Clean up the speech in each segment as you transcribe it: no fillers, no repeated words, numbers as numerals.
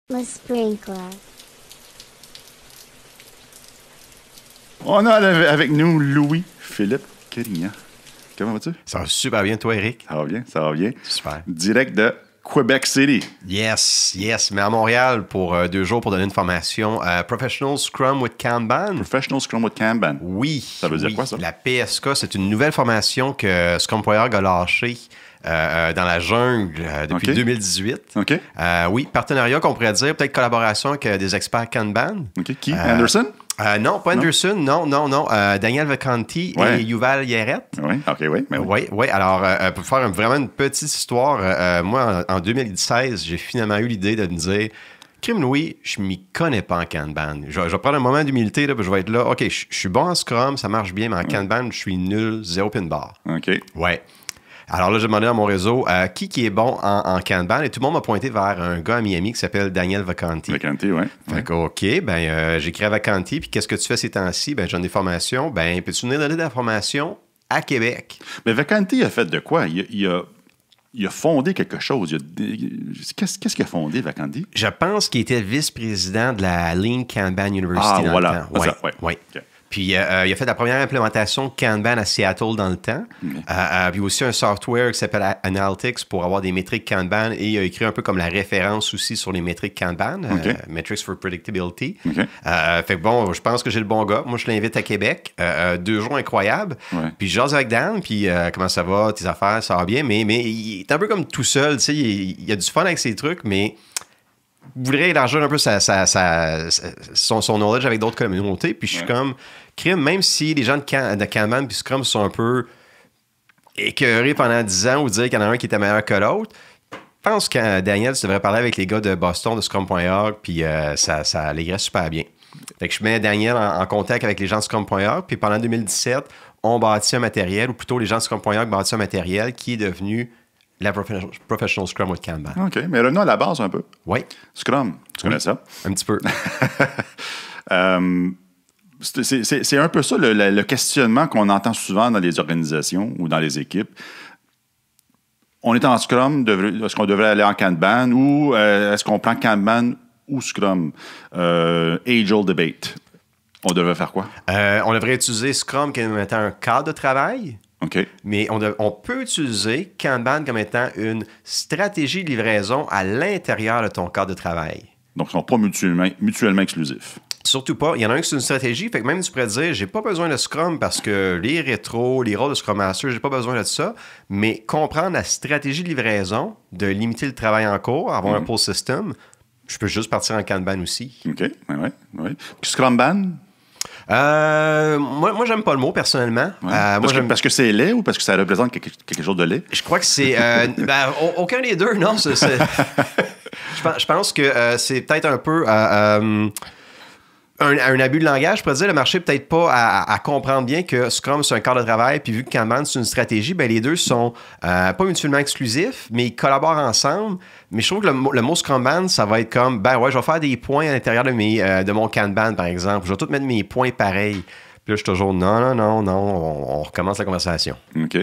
Le sprinkler. On a avec nous Louis-Philippe Quérignan. Comment vas-tu? Ça va super bien, toi, Eric? Ça va bien, ça va bien. Super. Direct de Quebec City. Yes. Mais à Montréal pour 2 jours pour donner une formation Professional Scrum with Kanban. Professional Scrum with Kanban. Oui. Ça veut dire quoi, ça? La PSK, c'est une nouvelle formation que Scrum.org a lâchée dans la jungle depuis 2018. OK. Oui, partenariat qu'on pourrait dire, peut-être collaboration avec des experts Kanban. OK. Qui? Anderson? Non, pas Anderson, non. Daniel Vacanti et Yuval Yeret. Oui, OK, oui. Oui. Alors, pour faire vraiment une petite histoire, moi, en 2016, j'ai finalement eu l'idée de me dire, Crime Louis, je m'y connais pas en Kanban. Je vais prendre un moment d'humilité, là, puis je vais être là. OK, je suis bon en Scrum, ça marche bien, mais en Kanban, je suis nul, 0 pin bar. OK. Ouais. Alors là, j'ai demandé dans mon réseau qui est bon en Kanban et tout le monde m'a pointé vers un gars à Miami qui s'appelle Daniel Vacanti. Vacanti, oui. Fait que, OK, j'écris à Vacanti, puis qu'est-ce que tu fais ces temps-ci? Ben, j'ai des formations. Ben, peux-tu venir donner de la formation à Québec? Mais Vacanti a fait de quoi? Il a fondé quelque chose. Qu'est-ce qu'il a fondé, Vacanti? Je pense qu'il était vice-président de la Lean Kanban University dans voilà. le temps. Oui. Okay. Puis il a fait la première implémentation de Kanban à Seattle dans le temps. Puis aussi un software qui s'appelle Analytics pour avoir des métriques Kanban. Et il a écrit un peu comme la référence aussi sur les métriques Kanban, Metrics for Predictability. Fait que bon, je pense que j'ai le bon gars. Moi, je l'invite à Québec. 2 jours incroyables. Ouais. Puis je jase avec Dan. Puis comment ça va, tes affaires, ça va bien. Mais il est un peu comme tout seul. Tu sais, il a du fun avec ses trucs, mais voudrait élargir un peu son knowledge avec d'autres communautés. Puis je suis comme, crime, même si les gens de Kanban puis Scrum sont un peu écœurés pendant 10 ans ou dire qu'il y en a un qui était meilleur que l'autre, je pense que Daniel, tu devrais parler avec les gars de Boston, de Scrum.org, puis ça allégerait super bien. Fait que je mets Daniel en contact avec les gens de Scrum.org, puis pendant 2017, on bâtit un matériel, ou plutôt les gens de Scrum.org bâtissent un matériel qui est devenu la Professional Scrum with Kanban. OK, mais revenons à la base un peu. Oui. Scrum, tu connais ça? Un petit peu. C'est un peu ça le questionnement qu'on entend souvent dans les organisations ou dans les équipes. On est en Scrum, est-ce qu'on devrait aller en Kanban ou est-ce qu'on prend Kanban ou Scrum? Age-old debate. On devrait faire quoi? On devrait utiliser Scrum comme étant un cadre de travail. OK. Mais on peut utiliser Kanban comme étant une stratégie de livraison à l'intérieur de ton cadre de travail. Donc, ils ne sont pas mutuellement exclusifs. Surtout pas. Il y en a un qui c'est une stratégie. Fait que même tu pourrais dire, j'ai pas besoin de Scrum parce que les rétros, les rôles de Scrum Master, j'ai pas besoin de ça. Mais comprendre la stratégie de livraison, de limiter le travail en cours, avoir un pull system, je peux juste partir en Kanban aussi. OK. Oui. Scrumban? Moi, j'aime pas le mot, personnellement. Ouais. Parce que c'est laid ou parce que ça représente quelque chose de laid? Je crois que c'est... aucun des deux, non. Je pense que c'est peut-être un peu... un abus de langage, je pourrais dire, le marché peut-être pas à comprendre bien que Scrum, c'est un cadre de travail, puis vu que Kanban, c'est une stratégie, ben les deux sont pas mutuellement exclusifs, mais ils collaborent ensemble. Mais je trouve que le mot Scrumban, ça va être comme, je vais faire des points à l'intérieur de mon Kanban, par exemple. Je vais tout mettre mes points pareils. Puis là, je suis toujours, non, on recommence la conversation. OK.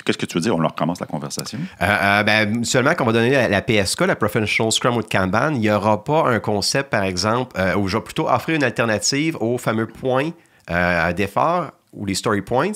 Qu'est-ce que tu veux dire? On leur commence la conversation? Seulement qu'on va donner la PSK, la Professional Scrum with Kanban, il n'y aura pas un concept, par exemple, où je vais plutôt offrir une alternative aux fameux points d'effort ou les story points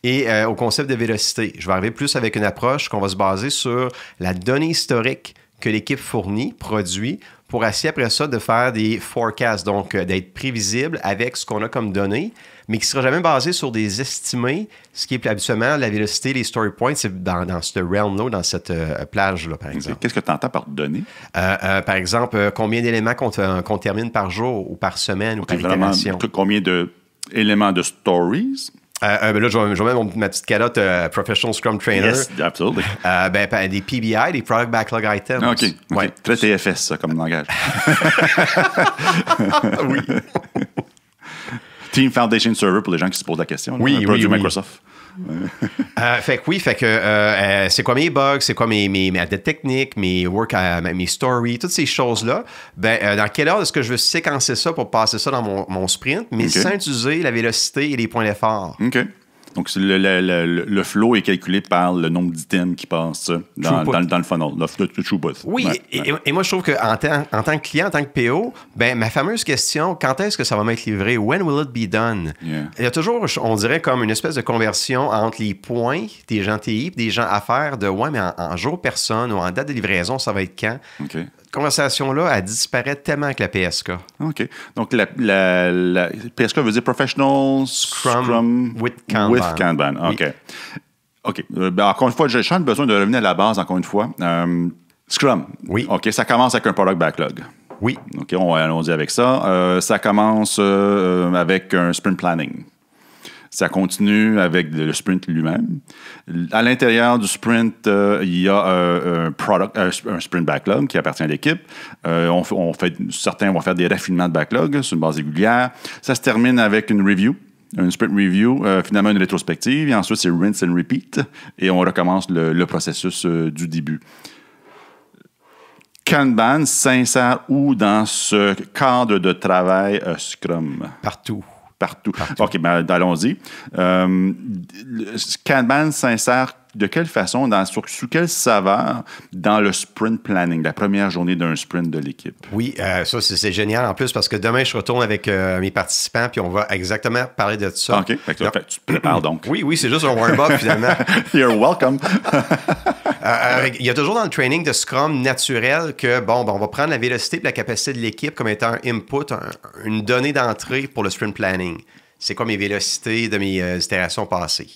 et au concept de vélocité. Je vais arriver plus avec une approche qu'on va se baser sur la donnée historique que l'équipe fournit, produit, pour essayer après ça de faire des forecasts, donc d'être prévisible avec ce qu'on a comme données, mais qui ne sera jamais basé sur des estimés, ce qui est habituellement la vélocité, les story points, c'est dans ce realm-là, dans cette plage-là, par exemple. Qu'est-ce que tu entends par données? Par exemple, combien d'éléments qu'on termine par jour ou par semaine ou par itération. Combien d'éléments de stories? Là, je vais mettre ma petite calotte Professional Scrum Trainer. Yes, absolutely. Des PBI, des Product Backlog Items. OK. Ouais. Très TFS, ça, comme langage. Oui. Team Foundation Server pour les gens qui se posent la question. Oui. Microsoft. Fait que c'est quoi mes bugs, c'est quoi mes dettes techniques, mes stories, toutes ces choses-là. Dans quelle ordre est-ce que je veux séquencer ça pour passer ça dans mon sprint, mais sans utiliser la vélocité et les points d'effort? OK. Donc, le flow est calculé par le nombre d'items qui passent dans le funnel, le throughput. Oui, Ouais, et moi, je trouve qu'en tant que client, en tant que PO, ben, ma fameuse question, quand est-ce que ça va m'être livré? When will it be done? Yeah. Il y a toujours, on dirait, comme une espèce de conversion entre les points des gens TI et des gens affaires de « ouais, mais en jour personne ou en date de livraison, ça va être quand? » OK. Cette conversation-là, elle disparaît tellement avec la PSK. OK. Donc, la PSK veut dire Professional Scrum with Kanban. Kanban. OK. Oui. OK. Encore une fois, je sens le besoin de revenir à la base, encore une fois. Scrum. Oui. OK. Ça commence avec un product backlog. Oui. OK. On dit avec ça. Ça commence avec un sprint planning. Ça continue avec le sprint lui-même. À l'intérieur du sprint, il y a un sprint backlog qui appartient à l'équipe. Certains vont faire des raffinements de backlog sur une base régulière. Ça se termine avec une review, une sprint review, finalement une rétrospective. Et ensuite, c'est rinse and repeat. Et on recommence le processus du début. Kanban s'insère où dans ce cadre de travail Scrum? Partout. OK, ben, allons-y. Kanban s'insère de quelle façon, sous quelle saveur dans le sprint planning, la première journée d'un sprint de l'équipe? Oui, ça, c'est génial en plus parce que demain, je retourne avec mes participants puis on va exactement parler de ça. OK, fait que tu te prépares donc. Oui, c'est juste un warm-up finalement. You're welcome. Il y a toujours dans le training de Scrum naturel que, bon, on va prendre la vélocité et la capacité de l'équipe comme étant un input, une donnée d'entrée pour le sprint planning. C'est quoi mes vélocités de mes itérations passées?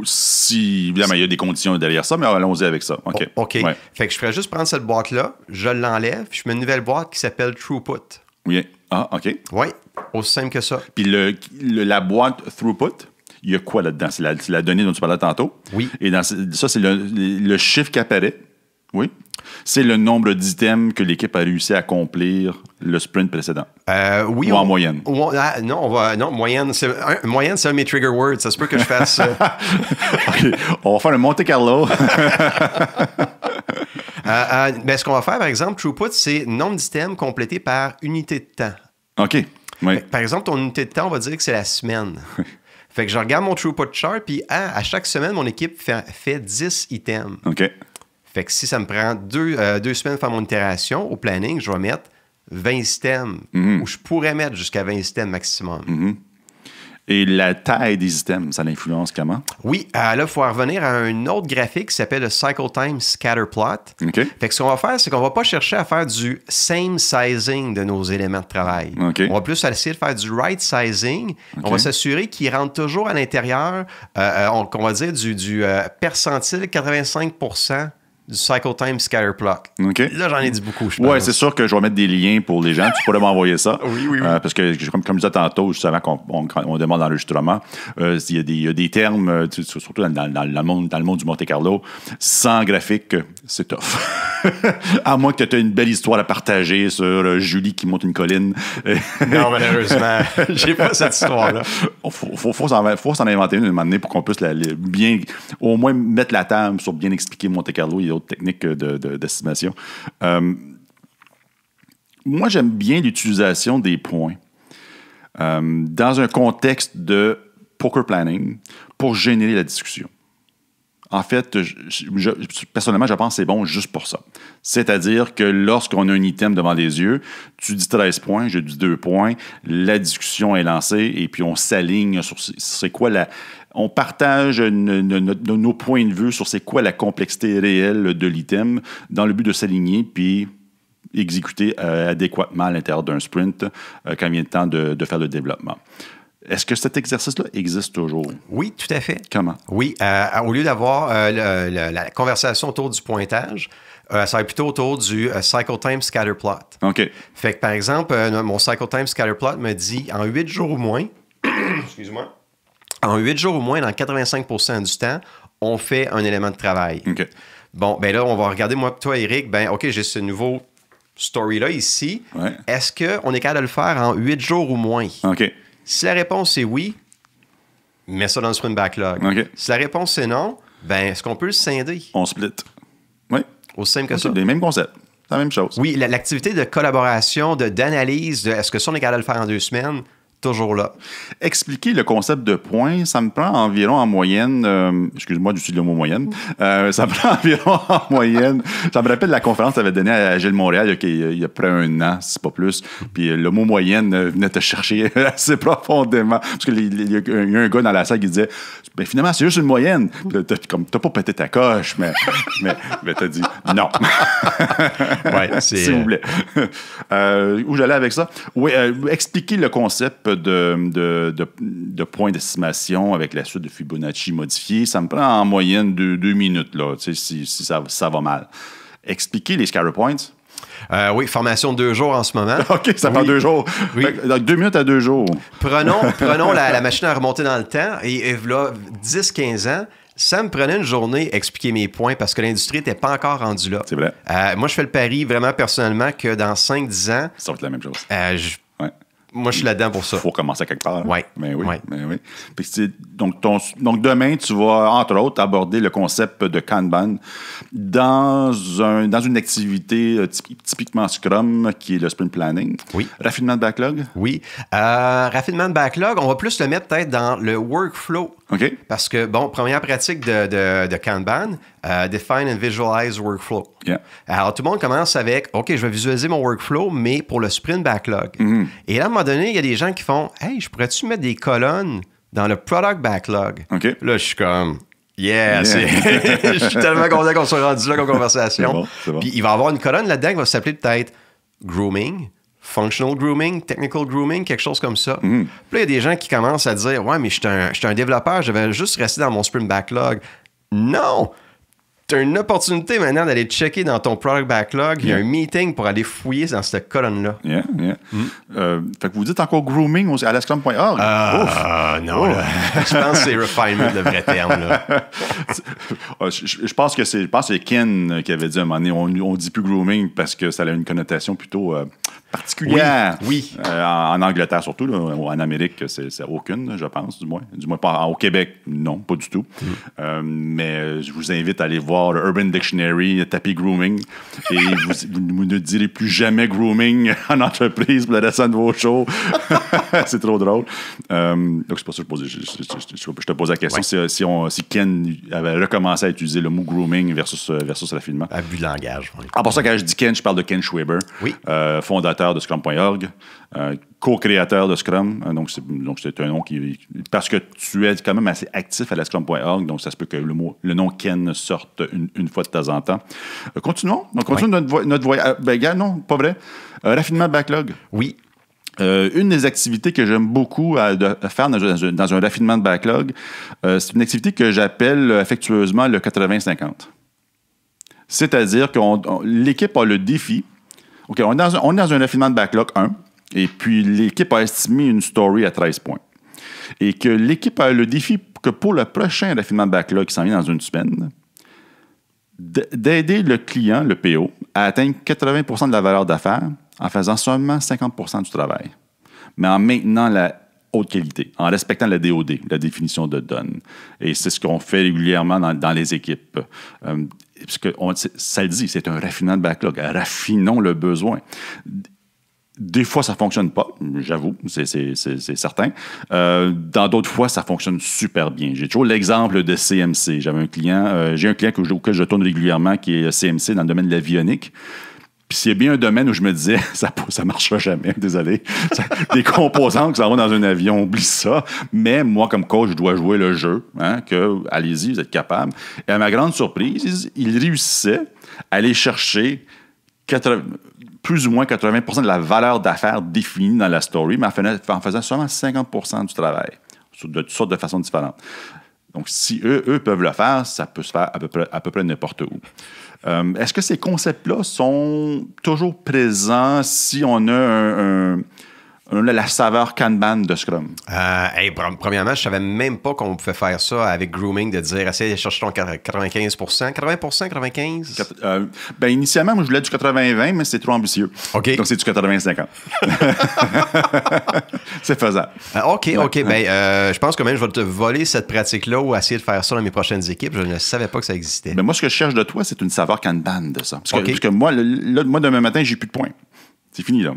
Si, évidemment, il y a des conditions derrière ça, mais allons-y avec ça. OK. OK. Ouais. Fait que je ferais juste prendre cette boîte-là, je l'enlève, puis je mets une nouvelle boîte qui s'appelle Throughput. Oui. Ah, OK. Oui, aussi simple que ça. Puis la boîte Throughput, il y a quoi là-dedans? C'est la donnée dont tu parlais tantôt. Oui. Et ça, c'est le chiffre qui apparaît. Oui. C'est le nombre d'items que l'équipe a réussi à accomplir le sprint précédent. Oui. Ou en moyenne. Moyenne, c'est un de mes trigger words. Ça se peut que je fasse... Okay. On va faire un Monte Carlo. Ce qu'on va faire, par exemple, Throughput, c'est nombre d'items complétés par unité de temps. OK. Oui. Par exemple, ton unité de temps, on va dire que c'est la semaine. Fait que je regarde mon Throughput chart, puis à chaque semaine, mon équipe fait 10 items. OK. Fait que si ça me prend deux semaines de faire mon itération, au planning, je vais mettre 20 items, ou je pourrais mettre jusqu'à 20 items maximum. Et la taille des items, ça l'influence comment? Oui, là, il faut revenir à un autre graphique qui s'appelle le Cycle Time Scatter Plot. OK. Fait que ce qu'on va faire, c'est qu'on va pas chercher à faire du same sizing de nos éléments de travail. OK. On va plus essayer de faire du right sizing. OK. On va s'assurer qu'ils rentrent toujours à l'intérieur, on va dire du percentile 85% du Cycle Time Scatter Plot. OK. Là, j'en ai dit beaucoup, je pense. Oui, c'est sûr que je vais mettre des liens pour les gens. Tu pourrais m'envoyer ça. Oui. Parce que, comme je disais tantôt, juste avant qu'on demande l'enregistrement, il y a des termes, surtout dans le monde du Monte Carlo, sans graphique, c'est tough. À moins que tu aies une belle histoire à partager sur Julie qui monte une colline. Non, malheureusement, j'ai pas cette histoire-là. Faut s'en inventer une moment donné pour qu'on puisse bien, au moins mettre la table sur bien expliquer Monte Carlo. Il y a d'autres techniques d'estimation. Moi, j'aime bien l'utilisation des points dans un contexte de poker planning pour générer la discussion. En fait, personnellement, je pense que c'est bon juste pour ça. C'est-à-dire que lorsqu'on a un item devant les yeux, tu dis 13 points, je dis 2 points, la discussion est lancée et puis on s'aligne sur c'est quoi on partage nos points de vue sur c'est quoi la complexité réelle de l'item dans le but de s'aligner puis exécuter adéquatement à l'intérieur d'un sprint quand il vient le temps de faire le développement. Est-ce que cet exercice-là existe toujours? Oui, tout à fait. Comment? Oui, au lieu d'avoir la conversation autour du pointage, ça va être plutôt autour du Cycle Time Scatter Plot. OK. Fait que, par exemple, mon Cycle Time Scatter Plot me dit en 8 jours ou moins, excuse-moi, en 8 jours ou moins, dans 85% du temps, on fait un élément de travail. OK. Bon, ben là, on va regarder, moi toi, Eric, OK, j'ai ce nouveau story-là ici. Ouais. Est-ce qu'on est capable de le faire en 8 jours ou moins? OK. Si la réponse est oui, mets ça dans le sprint backlog. Okay. Si la réponse est non, est-ce qu'on peut le scinder? On split. Oui. Aussi simple que ça. Les mêmes concepts. C'est la même chose. Oui, l'activité de collaboration, d'analyse, est-ce que ça, on est capable de le faire en 2 semaines? toujours là. Expliquer le concept de points, ça me prend environ en moyenne, excuse-moi d'utiliser le mot moyenne, ça me prend environ en moyenne, ça me rappelle la conférence que tu avais donnée à Gilles Montréal il y a près un an, si pas plus, puis le mot moyenne venait te chercher assez profondément, parce qu'il y a un gars dans la salle qui disait, ben finalement, c'est juste une moyenne. T'as pas pété ta coche, mais t'as dit non. Ouais, s'il vous plaît. Où j'allais avec ça? Oui, expliquer le concept de points d'estimation avec la suite de Fibonacci modifiée, ça me prend en moyenne 2 minutes, là, si ça va mal. Expliquer les scatter points. Oui, formation de 2 jours en ce moment. OK, ça prend 2 jours. Oui. Donc, 2 minutes à 2 jours. Prenons la machine à remonter dans le temps. Et là, 10-15 ans, ça me prenait une journée expliquer mes points parce que l'industrie n'était pas encore rendue là. C'est vrai. Moi, je fais le pari vraiment personnellement que dans 5-10 ans... Ça va être la même chose. Ouais. Moi, je suis là-dedans pour ça. Il faut commencer quelque part. Ouais. Mais oui. Ouais. Mais oui. Puis donc, demain, tu vas, entre autres, aborder le concept de Kanban dans une activité typiquement Scrum, qui est le sprint planning. Oui. Raffinement de backlog. Oui. Raffinement de backlog, on va plus le mettre peut-être dans le workflow. OK. Parce que, bon, première pratique de Kanban, define and visualize workflow. Yeah. Alors, tout le monde commence avec, OK, je vais visualiser mon workflow, mais pour le sprint backlog. Mm-hmm. Et là, à un moment donné, il y a des gens qui font, hey, je pourrais-tu mettre des colonnes dans le product backlog? OK. Là, je suis comme, yeah. Je suis tellement content qu'on soit rendu là comme conversation. C'est bon. Puis, il va y avoir une colonne là-dedans qui va s'appeler peut-être grooming. Functional grooming, technical grooming, quelque chose comme ça. Mm-hmm. Puis là, il y a des gens qui commencent à dire, ouais, mais je suis un développeur, je vais juste rester dans mon sprint backlog. Non! Tu as une opportunité maintenant d'aller checker dans ton product backlog. Il y a un meeting pour aller fouiller dans cette colonne-là. Yeah. Fait que vous dites encore grooming à la Scrum.org? Non, là. Je pense que c'est refinement le vrai terme. Là. Je pense que c'est Ken qui avait dit à un moment donné, on dit plus grooming parce que ça a une connotation plutôt particulière. Oui. En Angleterre surtout, là, ou en Amérique, c'est aucune, je pense, du moins. Du moins, pas au Québec, non, pas du tout. Mais je vous invite à aller voir le Urban Dictionary, tapis grooming, et vous ne direz plus jamais grooming en entreprise pour le restant de vos shows. C'est trop drôle. Donc, c'est pour ça que je te pose la question si Ken avait recommencé à utiliser le mot grooming versus raffinement. Abus de langage. Oui. Pour ça, quand je dis Ken, je parle de Ken Schwaber, fondateur de Scrum.org, co-créateur de Scrum. Donc, c'est un nom qui... Parce que tu es quand même assez actif à la Scrum.org, donc ça se peut que le nom Ken sorte une fois de temps en temps. Continuons. Donc, continuons notre voyage. Non, pas vrai. Raffinement de backlog. Oui. Une des activités que j'aime beaucoup de faire dans un raffinement de backlog, c'est une activité que j'appelle affectueusement le 80-50. C'est-à-dire que l'équipe a le défi. OK, on est dans un raffinement de backlog 1, et puis l'équipe a estimé une story à 13 points. Et que l'équipe a le défi que pour le prochain raffinement de backlog qui s'en vient dans une semaine, d'aider le client, le PO, à atteindre 80% de la valeur d'affaires en faisant seulement 50% du travail, mais en maintenant la haute qualité, en respectant la DOD, la définition de donne. Et c'est ce qu'on fait régulièrement dans les équipes. Parce que ça le dit, c'est un raffinement de backlog. Raffinons le besoin. Des fois, ça ne fonctionne pas, j'avoue, c'est certain. Dans d'autres fois, ça fonctionne super bien. J'ai toujours l'exemple de CMC. J'ai un client auquel je tourne régulièrement qui est CMC dans le domaine de l'avionique. Puis s'il y a bien un domaine où je me disais, ça ne marchera jamais, désolé. Des composants qui s'en vont dans un avion, oublie ça. Mais moi, comme coach, je dois jouer le jeu. Allez-y, vous êtes capable. Et à ma grande surprise, il réussissait à aller chercher plus ou moins 80% de la valeur d'affaires définie dans la story, mais en faisant seulement 50% du travail, de toutes sortes de façons différentes. Donc, si eux peuvent le faire, ça peut se faire à peu près n'importe où. Est-ce que ces concepts-là sont toujours présents si on a la saveur Kanban de Scrum? Premièrement, je ne savais même pas qu'on pouvait faire ça avec grooming, de dire, essaye de chercher ton 95%. 80%, 95%? Initialement, moi, je voulais du 80-20, mais c'est trop ambitieux. OK. Donc, c'est du 80-50. C'est faisable. OK. Je pense que même je vais te voler cette pratique-là ou essayer de faire ça dans mes prochaines équipes. Je ne savais pas que ça existait. Mais moi, ce que je cherche de toi, c'est une saveur Kanban de ça. Parce que moi, demain matin, j'ai plus de points. C'est fini, là.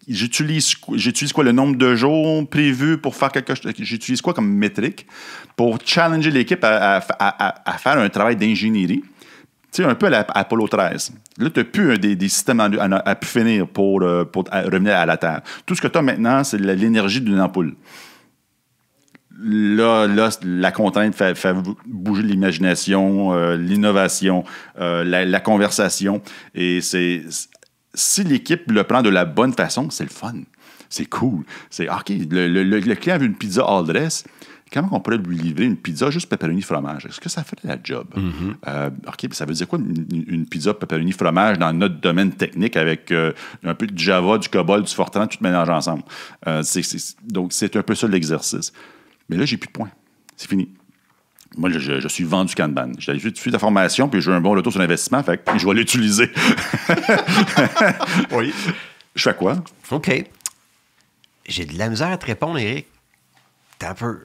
J'utilise quoi, le nombre de jours prévus pour faire quelque chose? J'utilise quoi comme métrique pour challenger l'équipe à faire un travail d'ingénierie? Tu sais, un peu à Apollo 13. Là, tu n'as plus des systèmes à pu finir pour revenir à la Terre. Tout ce que tu as maintenant, c'est l'énergie d'une ampoule. Là, la contrainte fait bouger l'imagination, l'innovation, la conversation. Et si l'équipe le prend de la bonne façon, c'est le fun. C'est cool. C'est OK, le client veut une pizza all dress. Comment on pourrait lui livrer une pizza juste pepperoni fromage? Est-ce que ça ferait la job? OK, ça veut dire quoi une pizza pepperoni fromage dans notre domaine technique avec un peu de Java, du COBOL, du Fortran, tout mélangé ensemble? Donc, c'est un peu ça l'exercice. Mais là, j'ai plus de points. C'est fini. Moi, je suis vendu Kanban. J'ai fait de la formation, puis j'ai un bon retour sur l'investissement, fait que je vais l'utiliser. Oui. Je fais quoi? OK. J'ai de la misère à te répondre, Éric. T'as un peu...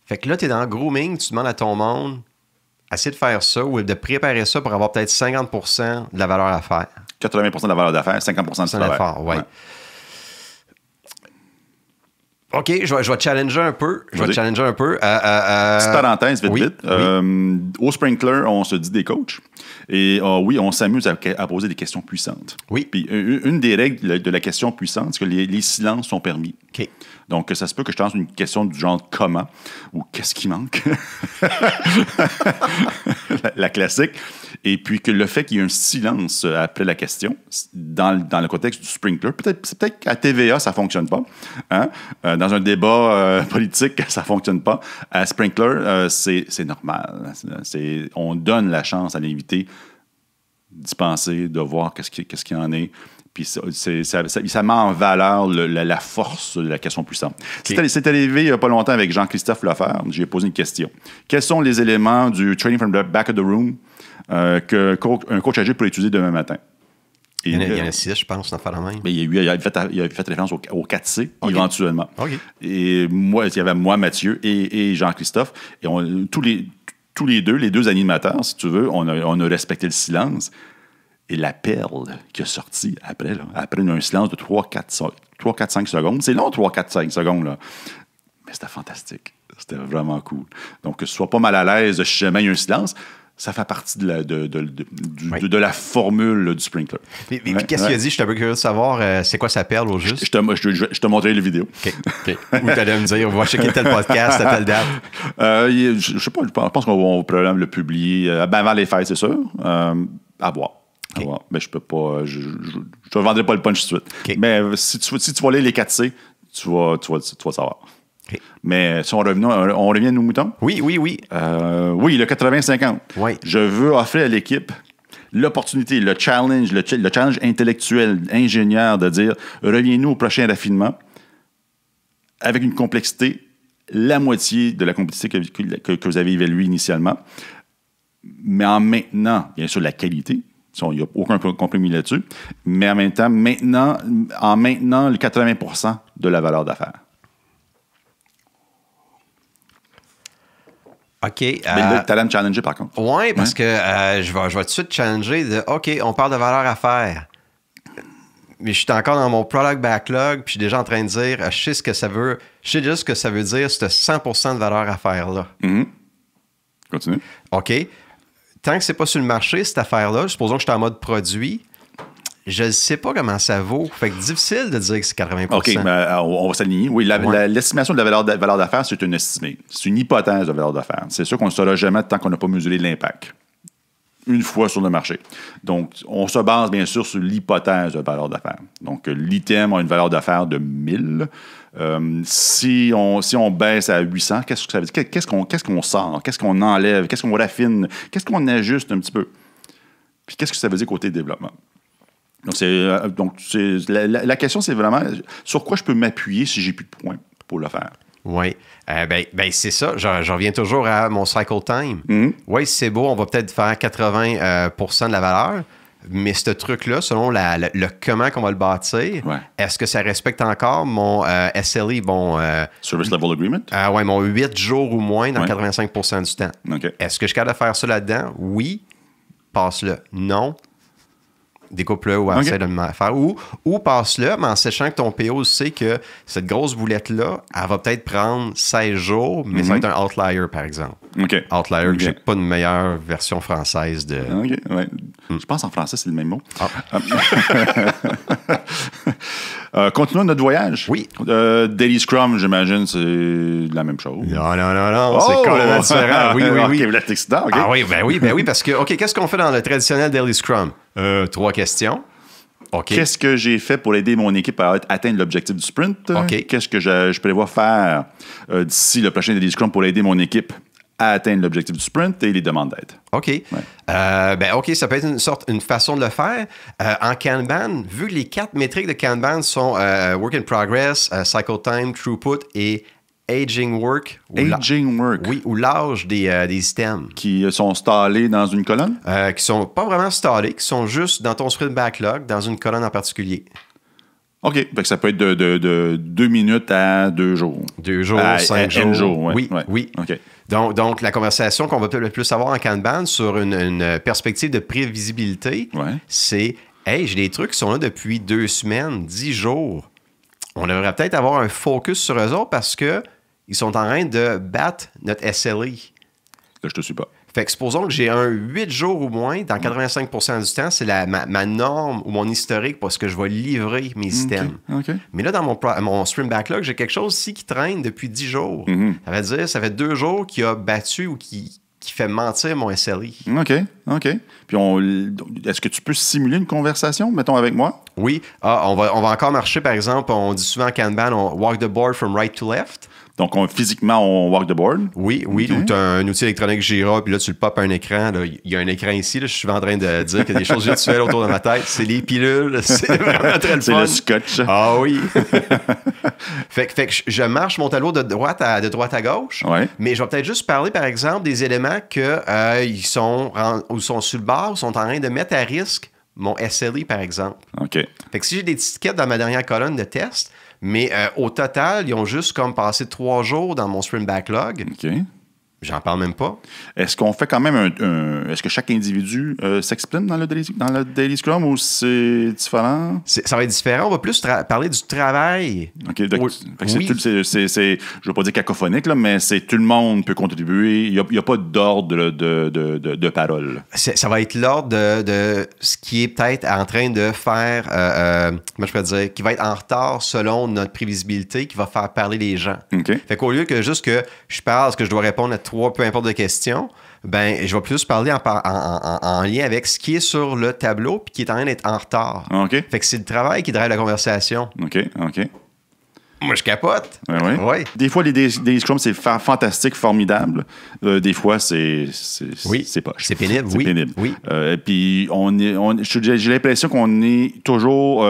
Fait que là, tu es dans le grooming, tu demandes à ton monde, essayer de faire ça ou de préparer ça pour avoir peut-être 50% de la valeur à faire. 80% de la valeur d'affaires, 50% du travail. Ouais. OK, je vais challenger un peu. Petite parenthèse, vite. Oui. Au Sprinkler, on se dit des coachs. Et oui, on s'amuse à poser des questions puissantes. Oui. Puis une des règles de la question puissante, c'est que les silences sont permis. OK. Donc, ça se peut que je te lance une question du genre « comment » ou « qu'est-ce qui manque ?» la classique. Et puis que le fait qu'il y ait un silence après la question, dans le contexte du Sprinkler, peut-être qu'à TVA, ça ne fonctionne pas. Hein? Dans un débat politique, ça ne fonctionne pas. À Sprinkler, c'est normal. On donne la chance à l'invité d'y penser, de voir qu'est-ce qu'il y en est. Puis ça met en valeur la force de la question puissante. Okay. C'est arrivé il n'y a pas longtemps avec Jean-Christophe Lefebvre. J'ai posé une question. Quels sont les éléments du training from the back of the room qu'un coach agile peut utiliser demain matin? Et il y en a 6, je pense, dans la même. Mais il a fait référence au 4C, okay. Éventuellement. Okay. Et moi, il y avait moi, Mathieu et Jean-Christophe. Et tous les deux animateurs, si tu veux, on a respecté le silence. Et la perle qui a sorti après un silence de 3-4-5 secondes. C'est long, 3-4-5 secondes, là. Mais c'était fantastique. C'était vraiment cool. Donc, que ce soit pas mal à l'aise si jamais il y a un silence, ça fait partie de la formule là, du Sprinkler. Mais qu'est-ce qu'il a dit? Je suis un peu curieux de savoir c'est quoi sa perle au juste. Je te montrerai les vidéos. OK. Ou tu allais me dire, va checker tel podcast à telle date. Je sais pas, je pense qu'on va probablement le publier avant les fêtes, c'est sûr. À voir. Okay. Mais je peux pas. Je ne vendrai pas le punch tout de suite. Okay. Mais si tu vas lire les 4C, tu vas savoir. Okay. Mais si on revient à nos moutons? Oui. Oui, le 80-50. Oui. Je veux offrir à l'équipe l'opportunité, le challenge intellectuel, ingénieur de dire reviens-nous au prochain raffinement avec une complexité, la moitié de la complexité que vous avez évaluée initialement, mais en maintenant, bien sûr, la qualité. Il n'y a aucun compromis là-dessus. Mais en même temps, en maintenant le 80% de la valeur d'affaires. OK. Mais là, tu allais me challenger, par contre. Oui, parce que je vais tout de suite challenger de OK, on parle de valeur d'affaires. Mais je suis encore dans mon product backlog, puis je suis déjà en train de dire, je sais ce que ça veut. Je sais déjà ce que ça veut dire, ce 100% de valeur d'affaires-là. Mm-hmm. Continue. OK. Tant que c'est pas sur le marché, cette affaire-là, supposons que je suis en mode produit, je ne sais pas comment ça vaut. Fait que difficile de dire que c'est 80%. OK, on va s'aligner. Oui, l'estimation de la valeur d'affaires, c'est une estimée. C'est une hypothèse de valeur d'affaires. C'est sûr qu'on ne saura jamais tant qu'on n'a pas mesuré l'impact. Une fois sur le marché. Donc, on se base bien sûr sur l'hypothèse de valeur d'affaires. Donc, l'item a une valeur d'affaires de 1000. Si on baisse à 800, qu'est-ce que ça veut dire? Qu'est-ce qu'on sort? Qu'est-ce qu'on enlève? Qu'est-ce qu'on raffine? Qu'est-ce qu'on ajuste un petit peu? Puis qu'est-ce que ça veut dire côté développement? Donc, la question, c'est vraiment sur quoi je peux m'appuyer si j'ai plus de points pour le faire? Oui. C'est ça. Je reviens toujours à mon cycle time. Mm-hmm. Oui, c'est beau, on va peut-être faire 80% de la valeur, mais ce truc-là, selon le comment qu'on va le bâtir, est-ce que ça respecte encore mon SLE, Service Level Agreement? Mon 8 jours ou moins dans 85% du temps. Okay. Est-ce que je suis capable de faire ça là-dedans? Oui. Passe-le. Non. découpe-le ou essaie de le faire. Ou passe-le, mais en sachant que ton PO sait que cette grosse boulette-là, elle va peut-être prendre 16 jours, mais ça va être un outlier, par exemple. Outlier, que j'ai pas une meilleure version française de... OK, ouais. Je pense en français, c'est le même mot. Continuons notre voyage. Oui. Daily Scrum, j'imagine, c'est la même chose. Non, c'est complètement différent. Oui. OK, là, t'es excitant, OK. Ah oui, ben oui, parce que, OK, qu'est-ce qu'on fait dans le traditionnel Daily Scrum? 3 questions. OK. Qu'est-ce que j'ai fait pour aider mon équipe à atteindre l'objectif du sprint? OK. Qu'est-ce que je prévois faire d'ici le prochain Daily Scrum pour aider mon équipe à atteindre l'objectif du sprint et les demandes d'aide? OK. Ouais. OK, ça peut être une façon de le faire. En Kanban, vu que les 4 métriques de Kanban sont work in progress, cycle time, throughput et aging work. Aging work. Oui, ou l'âge des items. Qui sont stallés dans une colonne? Qui sont pas vraiment stallés, qui sont juste dans ton sprint backlog, dans une colonne en particulier. OK. Fait que ça peut être de 2 minutes à 2 jours. 2 jours, 5 jours. Ouais. Oui. OK. Donc, la conversation qu'on va le plus avoir en Kanban sur une perspective de prévisibilité, c'est « Hey, j'ai des trucs qui sont là depuis 2 semaines, 10 jours. On devrait peut-être avoir un focus sur eux autres parce que ils sont en train de battre notre SLA. » Là, je te suis pas. Fait que supposons que j'ai un 8 jours ou moins, dans 85% du temps, c'est ma norme ou mon historique parce que je vais livrer mes items. OK. Mais là, dans mon sprint backlog, j'ai quelque chose ici qui traîne depuis 10 jours. Ça veut dire, ça fait 2 jours qu'il a battu ou qui fait mentir mon SLA. OK. Puis, est-ce que tu peux simuler une conversation, mettons, avec moi? Oui. On va encore marcher, par exemple, on dit souvent en Kanban, on walk the board from right to left. Donc, physiquement, on walk the board? Oui, ou tu as un outil électronique Jira, puis là, tu le popes à un écran. Il y a un écran ici. Là, je suis en train de dire qu'il y a des choses virtuelles autour de ma tête. C'est les pilules. C'est vraiment très le fun. C'est le scotch. Ah oui. fait que je marche mon tableau de droite à gauche, mais je vais peut-être juste parler, par exemple, des éléments ils sont sur le bord, sont en train de mettre à risque mon SLA, par exemple. OK. Fait que si j'ai des tickets dans ma dernière colonne de test, mais au total, ils ont juste comme passé 3 jours dans mon sprint backlog. OK. J'en parle même pas. Est-ce qu'on fait quand même est-ce que chaque individu s'exprime dans le Daily Scrum ou c'est différent? Ça va être différent. On va plus parler du travail. OK. Donc, je ne veux pas dire cacophonique, là, mais c'est tout le monde peut contribuer. Il n'y a pas d'ordre de parole. Ça va être l'ordre de ce qui est peut-être en train de faire, comment je peux dire, qui va être en retard selon notre prévisibilité, qui va faire parler les gens. OK. Fait qu'au lieu que juste que je parle, que je dois répondre à 3, peu importe de questions, ben je vais plus parler en lien avec ce qui est sur le tableau puis qui est en train d'être en retard. OK. Fait que c'est le travail qui drive la conversation. OK. Moi, je capote. Oui. Des fois, les Daily Scrum, c'est fantastique, formidable. Des fois, c'est poche. C'est pénible, C'est pénible. Oui. Puis, j'ai l'impression qu'on est toujours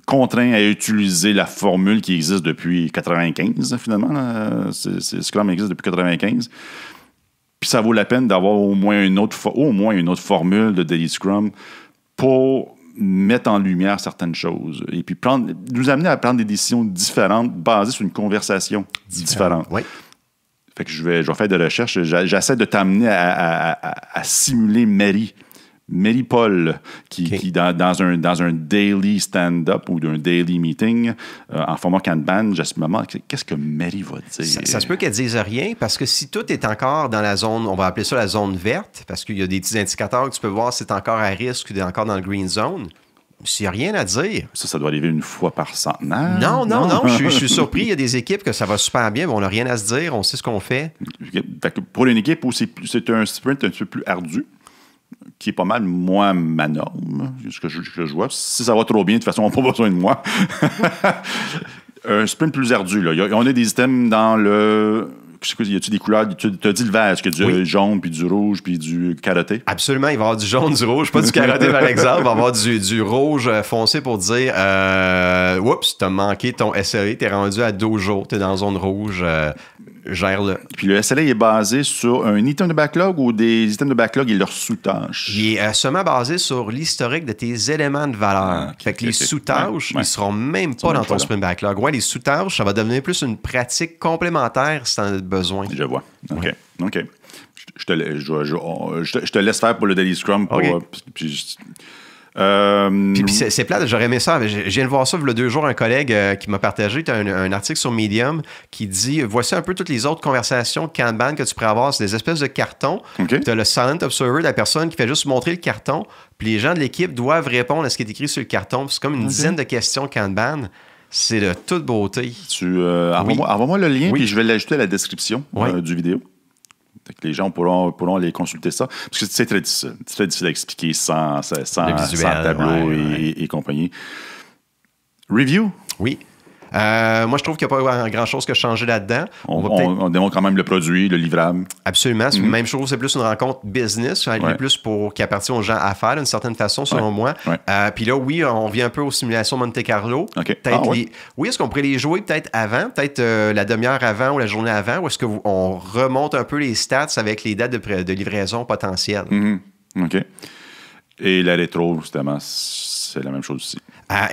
contraint à utiliser la formule qui existe depuis 95, finalement. Scrum existe depuis 95. Puis, ça vaut la peine d'avoir au moins une autre formule de Daily Scrum pour mettre en lumière certaines choses et puis nous amener à prendre des décisions différentes basées sur une conversation différente. Oui. Fait que je vais faire des recherches. J'essaie de t'amener à simuler Mary Paul, qui dans un daily stand-up ou d'un daily meeting en format Kanban, je me demande qu'est-ce que Mary va dire. Ça se peut qu'elle dise rien parce que si tout est encore dans la zone, on va appeler ça la zone verte, parce qu'il y a des petits indicateurs que tu peux voir si c'est encore à risque ou c'est encore dans le green zone. S'il n'y a rien à dire. Ça doit arriver une fois par centenaire. Non. Je suis surpris. Il y a des équipes que ça va super bien, mais on n'a rien à se dire. On sait ce qu'on fait. Fait que pour une équipe où c'est un sprint un petit peu plus ardu, qui est pas mal, moi, ma norme, ce que je vois. Si ça va trop bien, de toute façon, on n'a pas besoin de moi. Un sprint plus ardu, là. On a des items dans le... Y a-tu des couleurs? Tu as dit le vert. Est-ce qu'il y a du jaune, puis du rouge, puis du carotté? Absolument. Il va y avoir du jaune, du rouge, pas du carotté, par exemple. Il va y avoir du rouge foncé pour dire oups, t'as manqué ton SLA, t'es rendu à 12 jours, t'es dans zone rouge, gère-le. Puis le SLA est basé sur un item de backlog ou des items de backlog et leurs sous-tâches? Il est seulement basé sur l'historique de tes éléments de valeur. Fait que les sous-tâches, ils seront même pas dans ton sprint backlog. Ouais, les sous-tâches, ça va devenir plus une pratique complémentaire si t'en as besoin. Je vois. OK. Je te laisse faire pour le Daily Scrum. Puis c'est plate, j'aurais aimé ça. Je viens de voir ça il y a 2 jours, un collègue qui m'a partagé un article sur Medium qui dit voici un peu toutes les autres conversations Kanban que tu pourrais avoir. C'est des espèces de cartons. Okay. Tu as le silent observer, la personne qui fait juste montrer le carton. Puis les gens de l'équipe doivent répondre à ce qui est écrit sur le carton. C'est comme une dizaine de questions Kanban. C'est de toute beauté. Envoie-moi le lien, puis je vais l'ajouter à la description du vidéo. Fait que les gens pourront aller consulter ça. Parce que c'est très difficile. C'est très difficile à expliquer sans tableau et compagnie. Review? Oui. Moi, je trouve qu'il n'y a pas grand-chose que changer là-dedans. On démontre quand même le produit, le livrable. Absolument. C'est même chose, c'est plus une rencontre business, plus qui appartient aux gens à faire d'une certaine façon, selon moi. Puis là, oui, on vient un peu aux simulations Monte Carlo. Oui, est-ce qu'on pourrait les jouer peut-être avant, peut-être la demi-heure avant ou la journée avant, ou est-ce qu'on remonte un peu les stats avec les dates de livraison potentielles? OK. Et la rétro, justement, c'est la même chose aussi.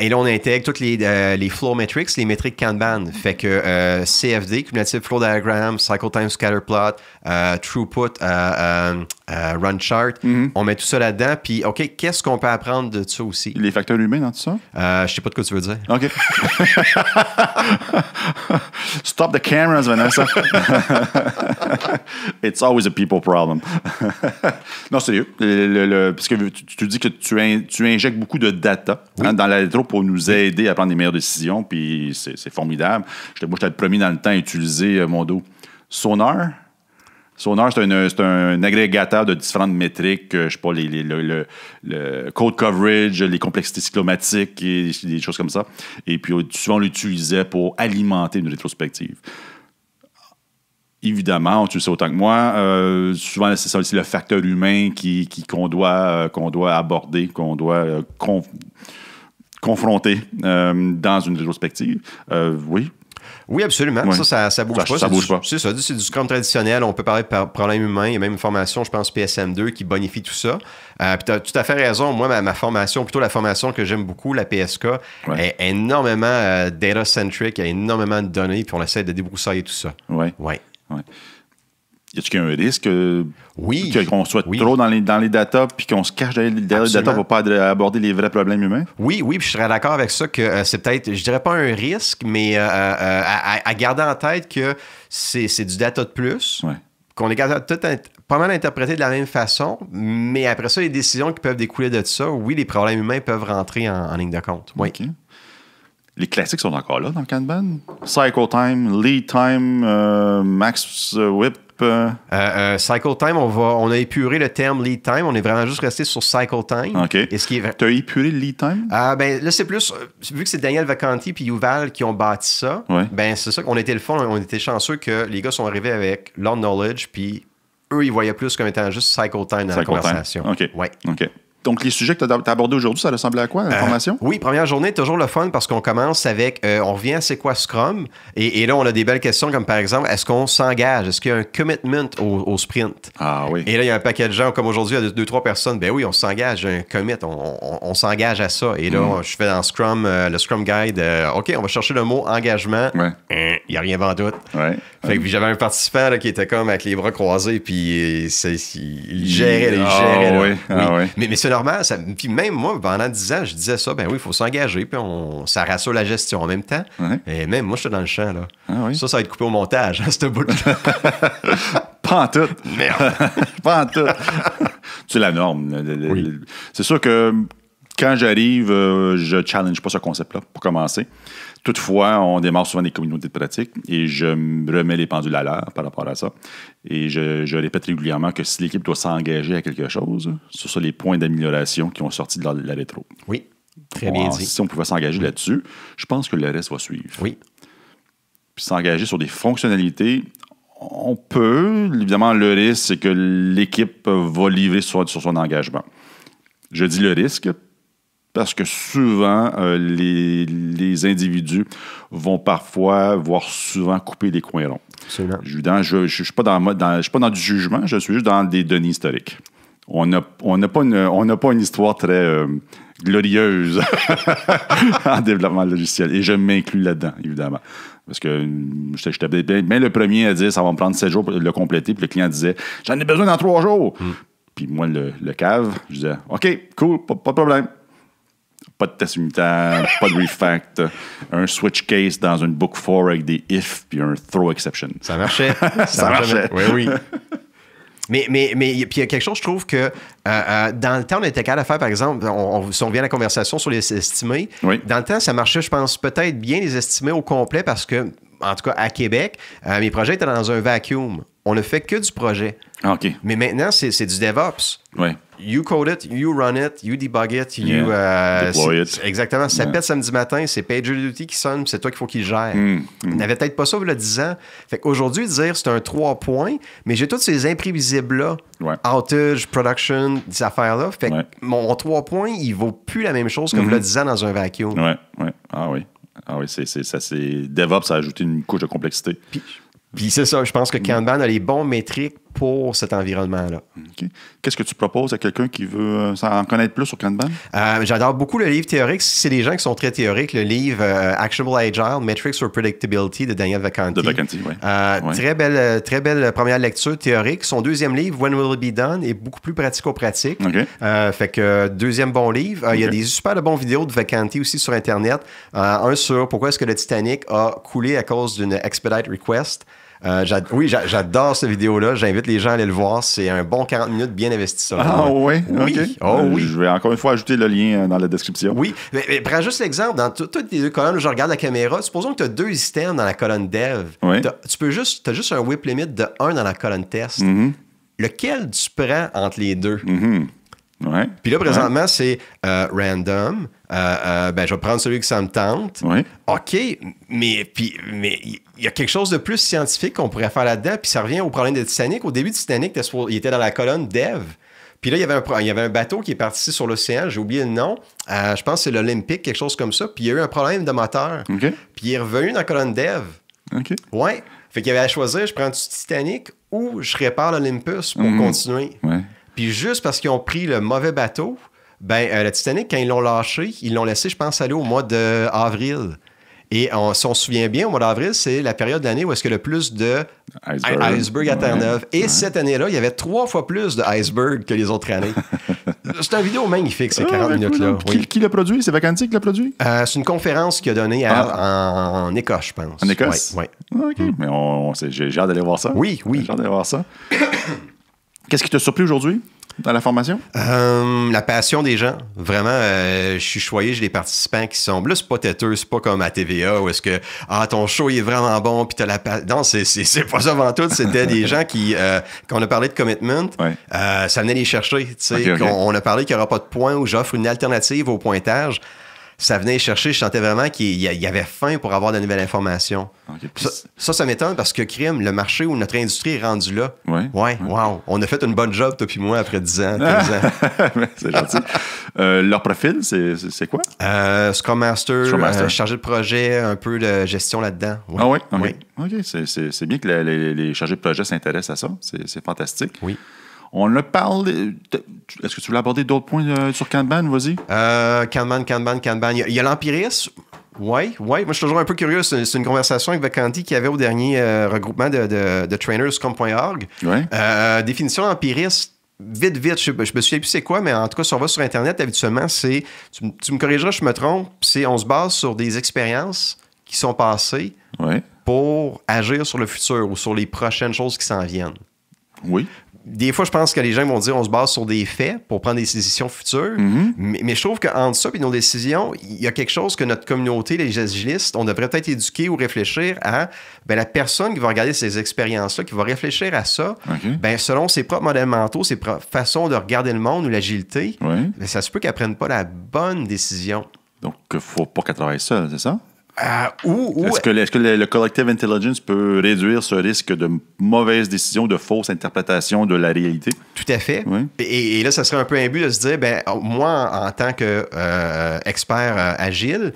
Et là, on intègre toutes les flow metrics, les métriques Kanban. Fait que CFD, Cumulative Flow Diagram, Cycle Time Scatter Plot, Throughput, Run Chart, on met tout ça là-dedans. Puis, OK, qu'est-ce qu'on peut apprendre de ça aussi? Les facteurs humains dans tout ça? Je sais pas de quoi tu veux dire. OK. Stop the cameras, Vanessa. It's always a people problem. Non, sérieux. Parce que tu dis que tu injectes beaucoup de data dans la rétro pour nous aider à prendre des meilleures décisions, puis c'est formidable. Moi, j'étais le premier dans le temps à utiliser Mondo. Sonar, c'est un agrégateur de différentes métriques, je sais pas, le code coverage, les complexités cyclomatiques et des choses comme ça. Et puis, souvent, on l'utilisait pour alimenter une rétrospective. Évidemment, tu le sais autant que moi, souvent, c'est ça aussi le facteur humain qu'on doit aborder, qu'on doit confronter dans une rétrospective. Oui. Oui, absolument. Ouais. Ça bouge pas. Ça bouge pas. C'est ça. C'est du Scrum traditionnel. On peut parler de problème humain. Il y a même une formation, je pense, PSM2 qui bonifie tout ça. Puis tu as tout à fait raison. Moi, ma formation, plutôt la formation que j'aime beaucoup, la PSK, est énormément data-centric. Il y a énormément de données, puis on essaie de débroussailler tout ça. Oui. Y a-t-il un risque qu'on soit trop dans les datas puis qu'on se cache derrière les datas pour pas aborder les vrais problèmes humains? Oui, puis je serais d'accord avec ça que c'est peut-être, je dirais pas un risque, mais à garder en tête que c'est du data de plus, qu'on est capable de pas mal interpréter de la même façon, mais après ça, les décisions qui peuvent découler de ça, les problèmes humains peuvent rentrer en ligne de compte. Oui. Okay. Les classiques sont encore là dans le Kanban? Cycle time, lead time, max whip. Cycle time, on a épuré le terme lead time. On est vraiment juste resté sur cycle time. OK. Tu as épuré le lead time? Là, c'est plus... Vu que c'est Daniel Vacanti et Yuval qui ont bâti ça, c'est ça qu'on était le fond. On était chanceux que les gars sont arrivés avec leur knowledge, puis eux, ils voyaient plus comme étant juste cycle time dans la conversation. OK. Donc, les sujets que tu as abordés aujourd'hui, ça ressemblait à quoi, la formation? Oui, première journée, toujours le fun parce qu'on commence avec, on revient à c'est quoi Scrum? Et là, on a des belles questions comme par exemple, est-ce qu'on s'engage? Est-ce qu'il y a un commitment au sprint? Ah oui. Et là, il y a un paquet de gens, comme aujourd'hui, il y a 2-3 personnes. Ben oui, on s'engage, un commit, on s'engage à ça. Et là, je fais dans Scrum, le Scrum Guide, OK, on va chercher le mot engagement. Il n'y a rien vendu. Fait que j'avais un participant là, qui était comme avec les bras croisés, puis il gérait. Mais c'est normal. Puis même moi, pendant 10 ans, je disais ça, ben oui, il faut s'engager, puis ça rassure la gestion en même temps. Et même moi, j'étais dans le champ, là. Ça va être coupé au montage, hein, ce bout-là. Pas en tout. Merde. Pas en tout. C'est la norme. C'est sûr que quand j'arrive, je challenge pas ce concept-là, pour commencer. Toutefois, on démarre souvent des communautés de pratique et je me remets les pendules à l'heure par rapport à ça. Et je répète régulièrement que si l'équipe doit s'engager à quelque chose, ce sont les points d'amélioration qui ont sorti de la rétro. Oui, très bien dit. Si on pouvait s'engager là-dessus, je pense que le reste va suivre. Oui. Puis s'engager sur des fonctionnalités, on peut. Évidemment, le risque, c'est que l'équipe va livrer sur son engagement. Je dis le risque parce que souvent, les individus vont parfois, voire souvent, couper les coins ronds. Absolument. Je ne suis pas dans du jugement, je suis juste dans des données historiques. On n'a pas une histoire très glorieuse en développement logiciel. Et je m'inclus là-dedans, évidemment. Parce que j'étais bien le premier à dire ça va me prendre 7 jours pour le compléter. Puis le client disait j'en ai besoin dans 3 jours. Puis moi, le cave, je disais OK, cool, pas de problème. Pas de test unitaire, pas de refact, un switch case dans une book 4 avec des if puis un throw exception. Ça marchait. Ça marchait. Oui. Mais puis il y a quelque chose, je trouve que dans le temps, on était capable de faire, par exemple, si on revient à la conversation sur les estimés, dans le temps, ça marchait, je pense, peut-être bien les estimés au complet parce que, en tout cas, à Québec, mes projets étaient dans un vacuum. On ne fait que du projet. Ah, OK. Mais maintenant, c'est du DevOps. Oui. You code it, you run it, you debug it, you... Deploy it. Exactement. Si ça pète samedi matin, c'est PagerDuty qui sonne, c'est toi qu'il faut qu'il gère. On n'avait peut-être pas ça il y a 10 ans. Fait qu'aujourd'hui, dire c'est un 3 points, mais j'ai tous ces imprévisibles-là. Outage, production, ces affaires-là. Fait que mon 3 points, il vaut plus la même chose comme il y a 10 ans dans un vacuum. Oui. Ah oui. DevOps a ajouté une couche de complexité. Puis c'est ça, je pense que Kanban a les bons métriques pour cet environnement-là. OK. Qu'est-ce que tu proposes à quelqu'un qui veut en connaître plus sur Kanban? J'adore beaucoup le livre théorique. Si c'est des gens qui sont très théoriques, le livre Actionable Agile, Metrics for Predictability de Daniel Vacanti. De Vacanti, oui. Très belle première lecture théorique. Son deuxième livre, When Will It Be Done, est beaucoup plus pratico-pratique. Okay. Fait que deuxième bon livre. Il y a des super de bons vidéos de Vacanti aussi sur Internet. Un sur pourquoi est-ce que le Titanic a coulé à cause d'une expedite request. J'adore cette vidéo-là. J'invite les gens à aller le voir. C'est un bon 40 minutes bien investi sur oui? Oui. Okay. Oui. Je vais encore une fois ajouter le lien dans la description. Oui. Mais prends juste l'exemple. Dans toutes les deux colonnes où je regarde la caméra, supposons que tu as 2 items dans la colonne dev. Oui. Tu as juste un whip limit de 1 dans la colonne test. Lequel tu prends entre les deux? Ouais. Puis là, présentement, c'est random. Je vais prendre celui que ça me tente. Oui. OK, mais il y a quelque chose de plus scientifique qu'on pourrait faire là-dedans. Puis ça revient au problème de Titanic. Au début de Titanic, il était dans la colonne dev. Puis là, il y avait un bateau qui est parti sur l'océan. J'ai oublié le nom. Je pense que c'est l'Olympique, quelque chose comme ça. Puis il y a eu un problème de moteur. Okay. Puis il est revenu dans la colonne dev. OK. Ouais. Fait qu'il y avait à choisir, je prends du Titanic ou je répare l'Olympus pour continuer. Ouais. Puis juste parce qu'ils ont pris le mauvais bateau, le Titanic, quand ils l'ont lâché, ils l'ont laissé, je pense, aller au mois d'avril. Et si on se souvient bien, au mois d'avril, c'est la période de l'année où est-ce qu'il y a le plus de iceberg à Terre-Neuve. Et cette année-là, il y avait 3 fois plus de iceberg que les autres années. C'est une vidéo magnifique, ces 40 minutes-là. Qui l'a produit? C'est Vacanti qui l'a produit? C'est une conférence qu'il a donnée en Écosse, je pense. En Écosse? Oui. OK. Mais j'ai hâte d'aller voir ça. Oui. J'ai hâte d'aller voir ça. Qu'est-ce qui t'a surpris aujourd'hui dans la formation? La passion des gens. Vraiment, je suis choyé, j'ai des participants qui sont... Là, c'est pas têteux, c'est pas comme à TVA où est-ce que ton show il est vraiment bon, puis t'as la passion. Non, c'est pas ça avant tout. C'était des gens qu'on a parlé de commitment, ça venait les chercher. Okay. On a parlé qu'il n'y aura pas de points où j'offre une alternative au pointage. Ça venait chercher, je sentais vraiment qu'il y avait faim pour avoir de nouvelles informations. Okay, ça m'étonne parce que crime, le marché où notre industrie est rendue là. Wow. On a fait une bonne job, toi puis moi, après 10 ans, 15 ans. C'est gentil. Leur profil, c'est quoi? Scrum Master, chargé de projet, un peu de gestion là-dedans. Oui. Ah oui? Okay. OK. C'est bien que les chargés de projet s'intéressent à ça. C'est fantastique. Oui. On a parlé... Est-ce que tu voulais aborder d'autres points sur Kanban? Vas-y. Kanban. Il y a l'empirisme. Oui. Moi, je suis toujours un peu curieux. C'est une conversation avec Vacanti qu'il y avait au dernier regroupement de trainerscom.org. Définition empiriste. Vite, je me souviens plus c'est quoi, mais en tout cas, si on va sur Internet, habituellement, c'est... Tu me corrigeras, je me trompe. On se base sur des expériences qui sont passées pour agir sur le futur ou sur les prochaines choses qui s'en viennent. Oui. Des fois, je pense que les gens vont dire on se base sur des faits pour prendre des décisions futures. Mais je trouve qu'entre ça et nos décisions, il y a quelque chose que notre communauté, les agilistes, on devrait peut-être éduquer ou réfléchir à la personne qui va regarder ces expériences-là, qui va réfléchir à ça, selon ses propres modèles mentaux, ses propres façons de regarder le monde ou l'agilité, ça se peut qu'elle ne prenne pas la bonne décision. Donc, il ne faut pas qu'elle travaille seule, c'est ça? Est-ce que le collective intelligence peut réduire ce risque de mauvaises décisions, de fausses interprétations de la réalité? Tout à fait. Oui. Et là, ça serait un peu un but de se dire, moi, en tant qu'expert agile,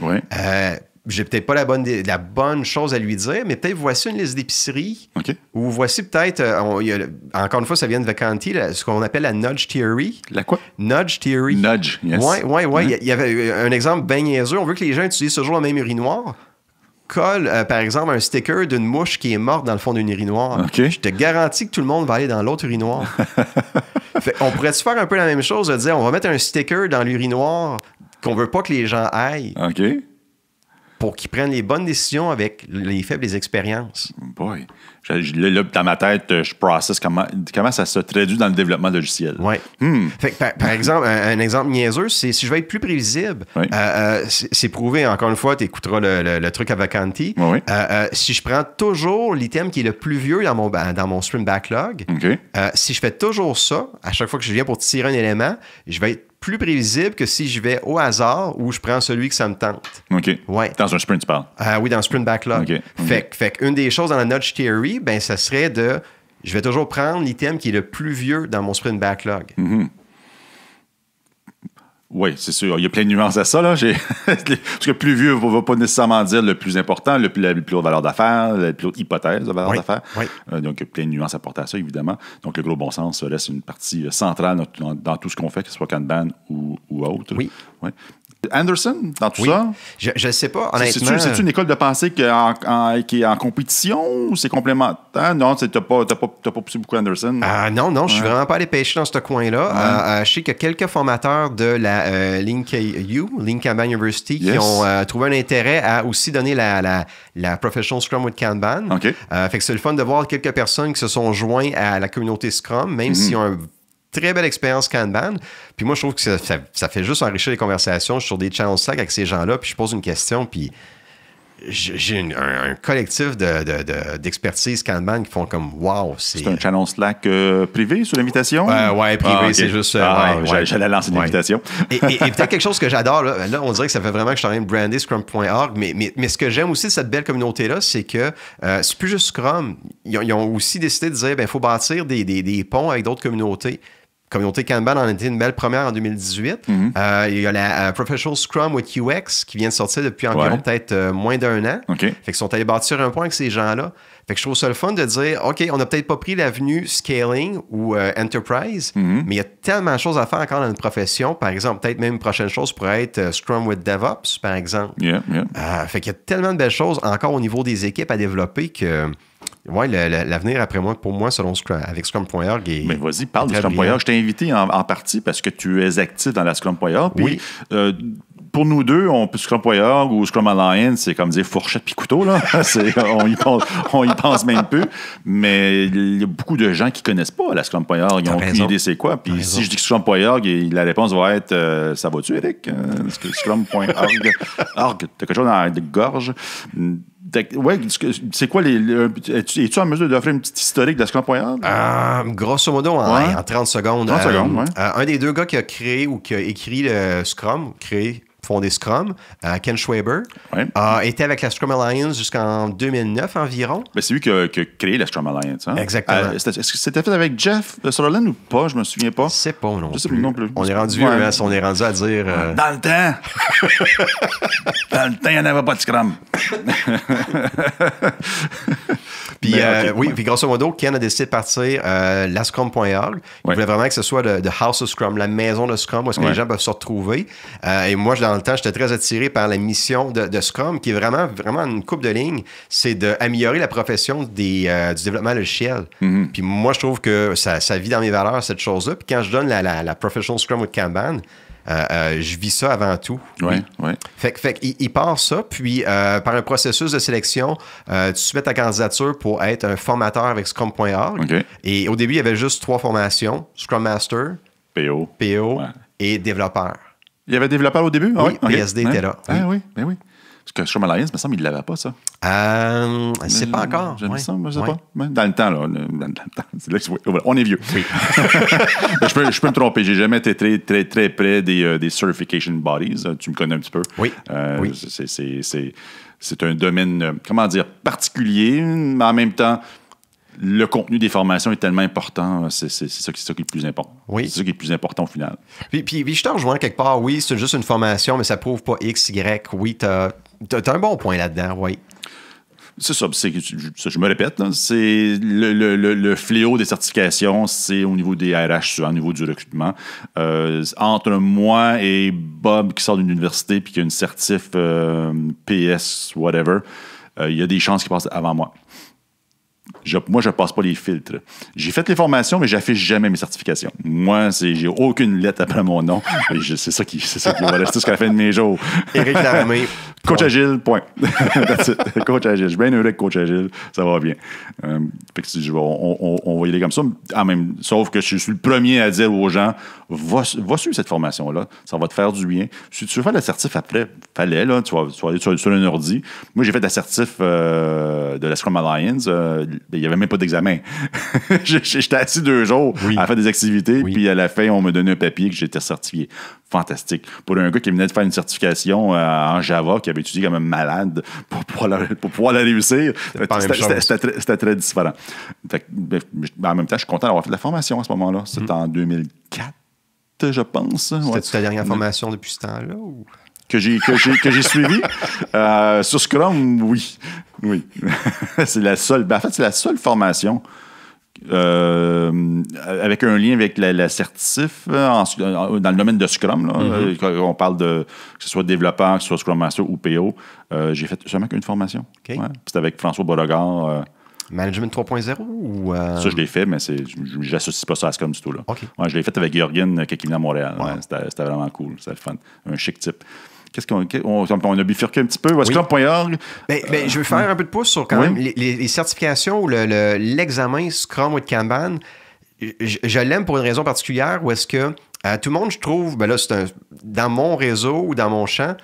j'ai peut-être pas la bonne chose à lui dire, mais peut-être voici une liste d'épiceries. Ou voici peut-être, encore une fois, ça vient de Vacanti, ce qu'on appelle la nudge theory. La quoi? Nudge theory. Nudge, yes. Oui. Il y avait un exemple bien niaiseux. On veut que les gens utilisent toujours le même urinoir. Colle, par exemple, un sticker d'une mouche qui est morte dans le fond d'une urinoir. Je te garantis que tout le monde va aller dans l'autre urinoir. On pourrait-tu faire un peu la même chose, de dire on va mettre un sticker dans l'urinoir qu'on veut pas que les gens aillent OK. pour qu'ils prennent les bonnes décisions avec les faibles expériences. Boy. Là, dans ma tête, je processe comment ça se traduit dans le développement logiciel. Oui. Fait que, par exemple, un exemple niaiseux, c'est si je veux être plus prévisible, Oui. c'est prouvé, encore une fois, tu écouteras le truc avec Avanti. Oui. Si je prends toujours l'item qui est le plus vieux dans mon sprint backlog, OK. si je fais toujours ça, à chaque fois que je viens pour tirer un élément, je vais être plus prévisible que si je vais au hasard ou je prends celui que ça me tente. OK. Ouais. Dans un sprint, tu parles. Oui, dans le sprint backlog. OK. Fait qu'une des choses dans la nudge theory, ben, ça serait je vais toujours prendre l'item qui est le plus vieux dans mon sprint backlog. Oui, c'est sûr. Il y a plein de nuances à ça. Là. Parce que plus vieux ne va pas nécessairement dire le plus important, la plus haute valeur d'affaires, la plus haute hypothèse de valeur d'affaires. Oui. Donc, il y a plein de nuances à apporter à ça, évidemment. Donc, le gros bon sens reste une partie centrale dans tout ce qu'on fait, que ce soit Kanban ou autre. Oui. Ouais. Anderson, dans tout Oui. ça? Je ne sais pas, honnêtement. C'est-tu une école de pensée qui est en compétition ou c'est complémentaire? Non, tu n'as pas poussé beaucoup Anderson. Non, je suis vraiment pas allé pêcher dans ce coin-là. Je sais qu'il y a quelques formateurs de la Link Kanban University, qui ont trouvé un intérêt à aussi donner la Professional Scrum with Kanban. OK. Fait que c'est le fun de voir quelques personnes qui se sont joints à la communauté Scrum, même s'ils ont très belle expérience Kanban. Puis moi, je trouve que ça fait juste enrichir les conversations. Je suis sur des channels Slack avec ces gens-là, puis je pose une question, puis j'ai un collectif d'expertise Kanban qui font comme « wow ». C'est un channel Slack privé sur l'invitation? Oui, privé, okay. C'est juste... J'allais lancer une invitation. Et peut-être quelque chose que j'adore, là, on dirait que ça fait vraiment que je suis en train de brander Scrum.org, mais ce que j'aime aussi de cette belle communauté-là, c'est que c'est plus juste Scrum. Ils ont aussi décidé de dire il faut bâtir des ponts avec d'autres communautés. Communauté Kanban en a été une belle première en 2018. Il y a la Professional Scrum with UX qui vient de sortir depuis environ peut-être moins d'un an. Okay. Fait qu'ils sont allés bâtir un point avec ces gens-là. Fait que je trouve ça le fun de dire, OK, on n'a peut-être pas pris l'avenue scaling ou enterprise, mais il y a tellement de choses à faire encore dans une profession. Par exemple, peut-être même une prochaine chose pourrait être Scrum with DevOps, par exemple. Fait qu'il y a tellement de belles choses encore au niveau des équipes à développer que... Oui, l'avenir, après moi, pour moi, selon avec Scrum.org est... Mais vas-y, parle de Scrum.org. Je t'ai invité en partie parce que tu es actif dans la Scrum.org. Puis, pour nous deux, Scrum.org ou Scrum Alliance, c'est comme dire fourchette puis couteau, là. on y pense même peu. Mais il y a beaucoup de gens qui ne connaissent pas la Scrum.org. Ils n'ont aucune idée c'est quoi. Puis si je dis Scrum.org, la réponse va être ça va-tu, Eric? Scrum.org. T'as quelque chose dans la gorge? Ouais, c'est quoi es-tu en mesure d'offrir une petite historique de Scrum.org? Grosso modo, en 30 secondes. 30 secondes, un des deux gars qui a créé ou qui a écrit le Scrum, fondé Scrum, Ken Schwaber, était avec la Scrum Alliance jusqu'en 2009 environ. Ben, c'est lui qui a créé la Scrum Alliance. Hein? Exactement. Est-ce que c'était fait avec Jeff Sutherland ou pas? Je me souviens pas. C'est pas non plus. Non plus. On est rendu on est rendu à dire... Dans le temps! Dans le temps, il n'y en avait pas de Scrum. Puis, puis grosso modo, Ken a décidé de partir la Scrum.org. Il voulait vraiment que ce soit le House of Scrum, la maison de Scrum, où est-ce que les gens peuvent se retrouver. Et moi, dans le temps, j'étais très attiré par la mission de Scrum, qui est vraiment une coupe de ligne, c'est d'améliorer la profession du développement logiciel. Puis moi, je trouve que ça vit dans mes valeurs, cette chose-là. Puis quand je donne la Professional Scrum with Kanban, je vis ça avant tout. Oui. Fait qu'il part ça, puis par un processus de sélection, tu soumets ta candidature pour être un formateur avec Scrum.org. Okay. Et au début, il y avait juste 3 formations, Scrum Master, PO et développeur. Il y avait développeur au début? Oui, PSD était là. Oui. Parce que Scrum Alliance, il me semble qu'il ne l'avait pas, ça. C'est pas encore. Je me semble, je sais pas. Dans le temps, là. C'est là que on est vieux. Oui. je peux me tromper. J'ai jamais été très, très, très près des certification bodies. Tu me connais un petit peu. Oui. C'est un domaine, particulier, mais en même temps, le contenu des formations est tellement important, c'est ça qui est le plus important. Oui. C'est ça qui est le plus important au final. Puis je te rejoins quelque part, oui, c'est juste une formation, mais ça prouve pas X, Y. Oui, t'as un bon point là-dedans, oui. C'est ça, je me répète, là, c'est le fléau des certifications, c'est au niveau des RH, souvent au niveau du recrutement. Entre moi et Bob qui sort d'une université puis qui a une certif PS, whatever, il y a des chances qu'il passe avant moi. Moi, je passe pas les filtres. J'ai fait les formations, mais j'affiche jamais mes certifications. Moi, j'ai aucune lettre après mon nom. C'est ça qui va rester jusqu'à la fin de mes jours. Éric Laramé. Coach Agile, point. That's it. Coach Agile. Je suis bien heureux avec Coach Agile. Ça va bien. Fait que on va y aller comme ça. Sauf que je suis le premier à dire aux gens, va suivre cette formation-là. Ça va te faire du bien. Si tu veux faire l'assertif après, fallait, là, tu vas aller sur un ordi. Moi, j'ai fait l'assertif de la Scrum Alliance. Il n'y avait même pas d'examen. J'étais assis 2 jours à faire des activités, puis à la fin, on me donnait un papier que j'étais certifié. Fantastique. Pour un gars qui venait de faire une certification en Java, qui avait étudié comme un malade pour pouvoir la réussir, c'était très différent. En même temps, je suis content d'avoir fait de la formation à ce moment-là. C'était en 2004, je pense. C'était ta dernière formation depuis ce temps-là? Ou... Que j'ai suivi. Sur Scrum, oui. C'est la seule. En fait, c'est la seule formation avec un lien avec la certif dans le domaine de Scrum. Là, quand on parle de que ce soit développeur, que ce soit Scrum Master ou PO. J'ai fait seulement qu'une formation. Okay. Ouais. C'était avec François Beauregard. Management 3.0 ou Ça, je l'ai fait, mais je n'associe pas ça à Scrum du tout. Là. Okay. Ouais, je l'ai fait avec Jürgen qui est venu à Montréal. Wow. Ouais, c'était vraiment cool. C'était le fun. Un chic type. On a bifurqué un petit peu. Scrum.org. Je veux faire un peu de pouce sur quand même les certifications ou l'examen Scrum with Kanban. Je l'aime pour une raison particulière où est-ce que tout le monde, je trouve, dans mon réseau ou dans mon champ,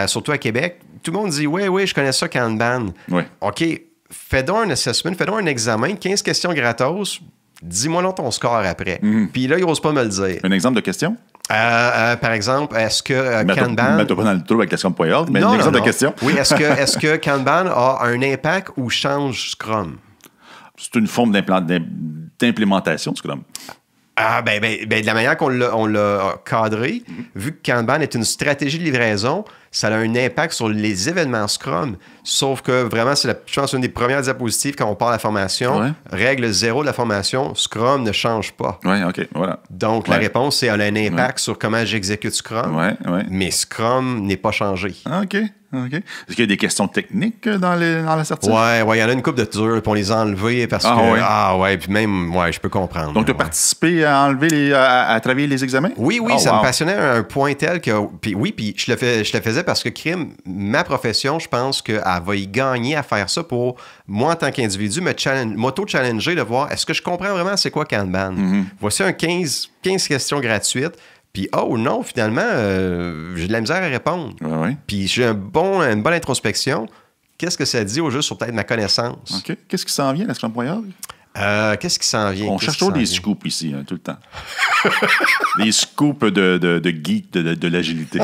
surtout à Québec, tout le monde dit oui, je connais ça Kanban. Oui. OK, fais donc un assessment, fais donc un examen, 15 questions gratos, dis-moi non ton score après. Puis là, il n'ose pas me le dire. Un exemple de question? Par exemple, est-ce que Kanban... Mets-toi pas dans le trou avec la Scrum.org, mais un exemple de question. Oui, est-ce que Kanban a un impact ou change Scrum? C'est une forme d'implémentation de Scrum. De la manière qu'on l'a cadré, vu que Kanban est une stratégie de livraison, ça a un impact sur les événements Scrum. Sauf que vraiment, je pense, une des premières diapositives quand on parle de la formation. Ouais. Règle 0 de la formation, Scrum ne change pas. Oui, OK, voilà. Donc, la réponse, c'est elle a un impact sur comment j'exécute Scrum, mais Scrum n'est pas changé. OK. Est-ce qu'il y a des questions techniques dans la certif? Oui, il y en a une couple de durs, puis on les a enlevés parce que... puis même, je peux comprendre. Donc, tu as participé à enlever à travailler les examens? Oui, ça me passionnait à un point tel que... Puis je le faisais parce que ma profession, je pense qu'elle va y gagner à faire ça pour moi, en tant qu'individu, m'auto-challenger de voir est-ce que je comprends vraiment c'est quoi Kanban? Voici un 15 questions gratuites. Puis, non, finalement, j'ai de la misère à répondre. Puis, j'ai une bonne introspection. Qu'est-ce que ça dit au juste sur peut-être ma connaissance? OK. Qu'est-ce qui s'en vient, la Scrum.org? Qu'est-ce qui s'en vient? On cherche toujours des scoops ici, tout le temps. Des scoops de geeks de l'agilité.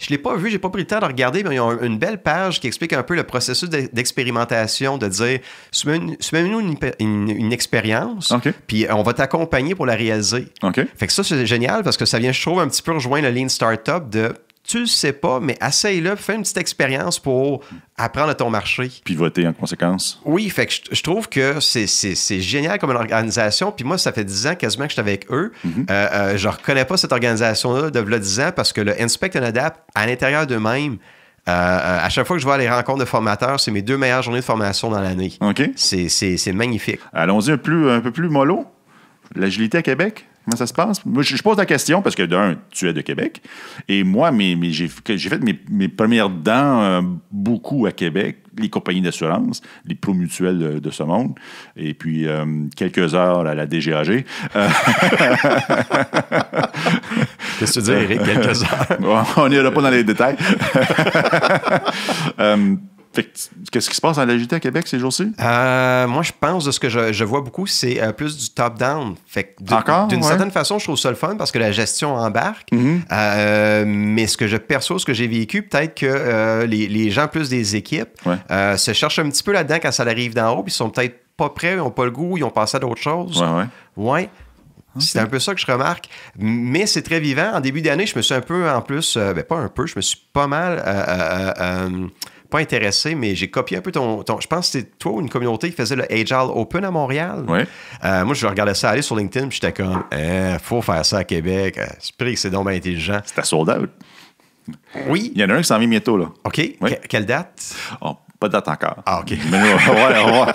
Je ne l'ai pas vu, j'ai pas pris le temps de regarder, mais ils ont une belle page qui explique un peu le processus d'expérimentation, de dire, soumets-nous une expérience, puis on va t'accompagner pour la réaliser. Fait que ça, c'est génial parce que ça vient, je trouve, un petit peu rejoindre le Lean Startup de... Tu le sais pas, mais essaye-le, fais une petite expérience pour apprendre à ton marché. Puis voter en conséquence. Oui, fait que je trouve que c'est génial comme une organisation. Puis moi, ça fait 10 ans quasiment que je suis avec eux. Je reconnais pas cette organisation-là de 10 ans parce que le Inspect and Adapt, à l'intérieur d'eux-mêmes, à chaque fois que je vais à les rencontres de formateurs, c'est mes 2 meilleures journées de formation dans l'année. C'est magnifique. Allons-y un peu plus mollo. L'agilité à Québec? Comment ça se passe? Moi, je pose la question parce que, d'un, tu es de Québec. Et moi, j'ai fait mes premières dents beaucoup à Québec, les compagnies d'assurance, les promutuels de ce monde, et puis quelques heures à la DGAG. Qu'est-ce que tu dis, Éric? Quelques heures? On n'ira pas dans les détails. Qu'est-ce qui se passe dans l'agilité à Québec ces jours-ci? Moi, je pense de ce que je vois beaucoup, c'est plus du top-down. D'une certaine façon, je trouve ça le fun parce que la gestion embarque. Mais ce que je perçois, ce que j'ai vécu, peut-être que les gens plus des équipes se cherchent un petit peu là-dedans quand ça arrive d'en haut, puis ils sont peut-être pas prêts, ils n'ont pas le goût, ils ont passé à d'autres choses. Ouais. C'est un peu ça que je remarque. Mais c'est très vivant. En début d'année, je me suis un peu en plus... pas un peu, je me suis pas mal... pas intéressé, mais j'ai copié un peu ton... Je pense que c'était toi ou une communauté qui faisait le Agile Open à Montréal. Moi, je regardais ça aller sur LinkedIn, puis j'étais comme, faut faire ça à Québec. C'est donc bien intelligent. C'était sold out. Oui. Il y en a un qui s'en vient bientôt, là. OK. Quelle date? Pas de date encore. Ah, OK. Mais on va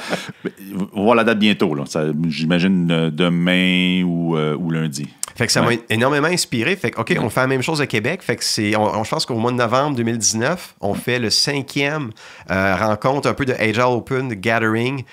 voir la date bientôt. Là. J'imagine demain ou lundi. Fait que ça m'a énormément inspiré. Fait que, OK, on fait la même chose à Québec. Fait que je pense qu'au mois de novembre 2019, on fait le 5e rencontre un peu de Agile Open Gathering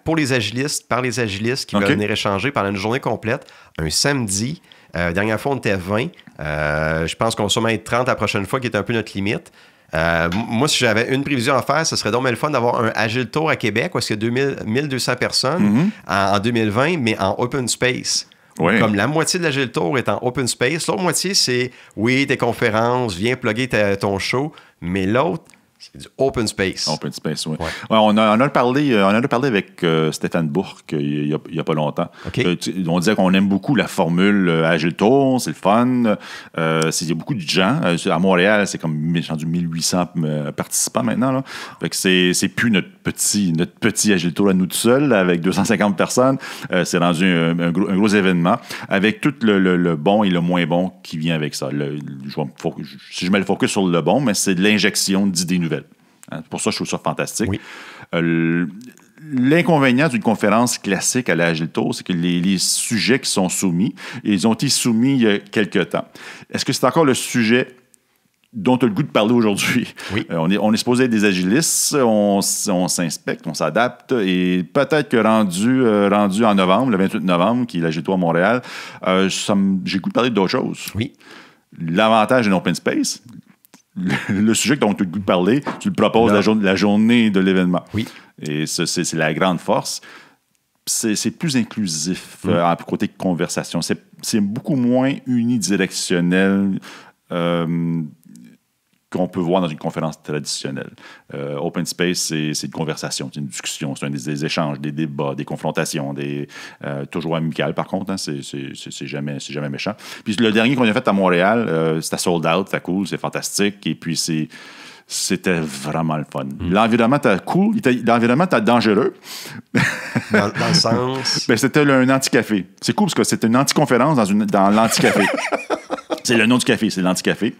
pour les agilistes, par les agilistes qui veulent venir échanger pendant une journée complète, un samedi. Dernière fois, on était 20. Je pense qu'on va sûrement être 30 la prochaine fois, qui est un peu notre limite. Moi, si j'avais une prévision à faire, ce serait donc le fun d'avoir un Agile Tour à Québec, où il y a 1200 personnes en 2020, mais en open space. Oui. Comme la moitié de l'Agile Tour est en open space. L'autre moitié, c'est, tes conférences, viens plugger ton show, mais l'autre, c'est du open space. Open space, oui. Ouais. On a parlé avec Stéphane Bourque il y a pas longtemps. Okay. On disait qu'on aime beaucoup la formule Agile Tour, c'est le fun. Il y a beaucoup de gens. À Montréal, c'est comme 1800 participants maintenant. Là. Fait que c'est plus notre petit Agile Tour à nous tout seuls, avec 250 personnes. C'est rendu un gros événement, avec tout le bon et le moins bon qui vient avec ça. Si je mets le focus sur le bon, mais c'est de l'injection d'idées nouvelles. Pour ça, je trouve ça fantastique. Oui. L'inconvénient d'une conférence classique à l'Agile Tour, c'est que les sujets qui sont soumis, ils ont été soumis il y a quelques temps. Est-ce que c'est encore le sujet dont tu as le goût de parler aujourd'hui? Oui. On est supposé être des agilistes, on s'inspecte, on s'adapte, et peut-être que rendu en novembre, le 28 novembre, qui est l'Agile Tour à Montréal, j'ai le goût de parler d'autres choses. Oui. L'avantage d'un open space, le sujet dont tu as le goût de parler, tu le proposes la journée de l'événement. Oui. Et c'est la grande force. C'est plus inclusif côté conversation. C'est beaucoup moins unidirectionnel qu'on peut voir dans une conférence traditionnelle. Open Space, c'est une conversation, c'est une discussion, c'est des échanges, des débats, des confrontations, toujours amicales par contre, hein, c'est jamais méchant. Puis le dernier qu'on a fait à Montréal, c'était sold out, c'était cool, c'est fantastique, et puis c'était vraiment le fun. L'environnement était cool, l'environnement était dangereux. Dans le sens... C'était un anti-café. C'est cool parce que c'était une anti-conférence dans l'anti-café. C'est le nom du café, c'est l'anti-café.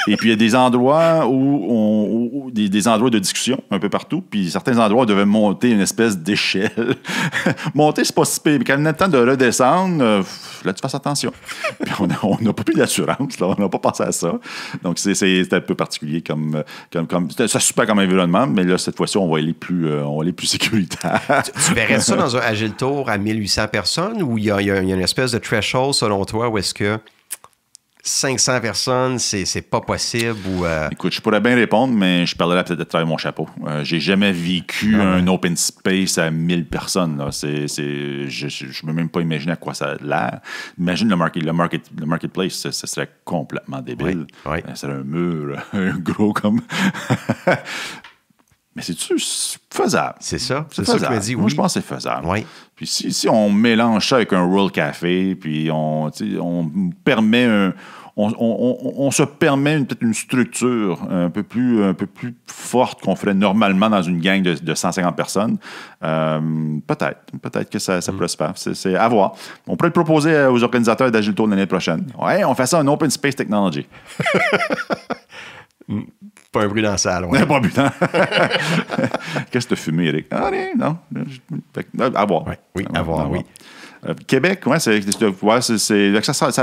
Et puis, il y a des endroits des endroits de discussion un peu partout. Puis, certains endroits, on devait monter une espèce d'échelle. Monter, c'est pas si pire. Mais quand on a le temps de redescendre, là, tu fasses attention. Puis, on n'a pas pris d'assurance, là. On n'a pas pensé à ça. Donc, c'était un peu particulier comme c'était super comme environnement. Mais là, cette fois-ci, on va aller plus sécuritaire. Tu verrais ça dans un Agile Tour à 1800 personnes ou il y a une espèce de threshold, selon toi, où est-ce que 500 personnes, c'est pas possible ou... Écoute, je pourrais bien répondre, mais je parlerais peut-être de travers mon chapeau. J'ai jamais vécu un open space à 1000 personnes. Là. Je ne peux même pas imaginer à quoi ça a l'air. Imagine le marketplace, ça serait complètement débile. Oui. Ça serait un mur, un gros comme... Mais c'est-tu faisable? C'est ça. C'est ça faisable. que je me dis, Moi, oui. je pense que c'est faisable. Oui. Puis si on mélange ça avec un World Café, puis on permet on se permet peut-être une structure un peu plus forte qu'on ferait normalement dans une gang de 150 personnes, peut-être que ça prospère. C'est à voir. On pourrait le proposer aux organisateurs d'Agile Tour l'année prochaine. Ouais, on fait ça en Open Space Technology. Pas un bruit dans la salle. Ouais. Pas un bruit dans... Qu'est-ce que tu as fumé, Eric? Ah, non. À voir. Oui, à voir, oui. Québec, ouais, ça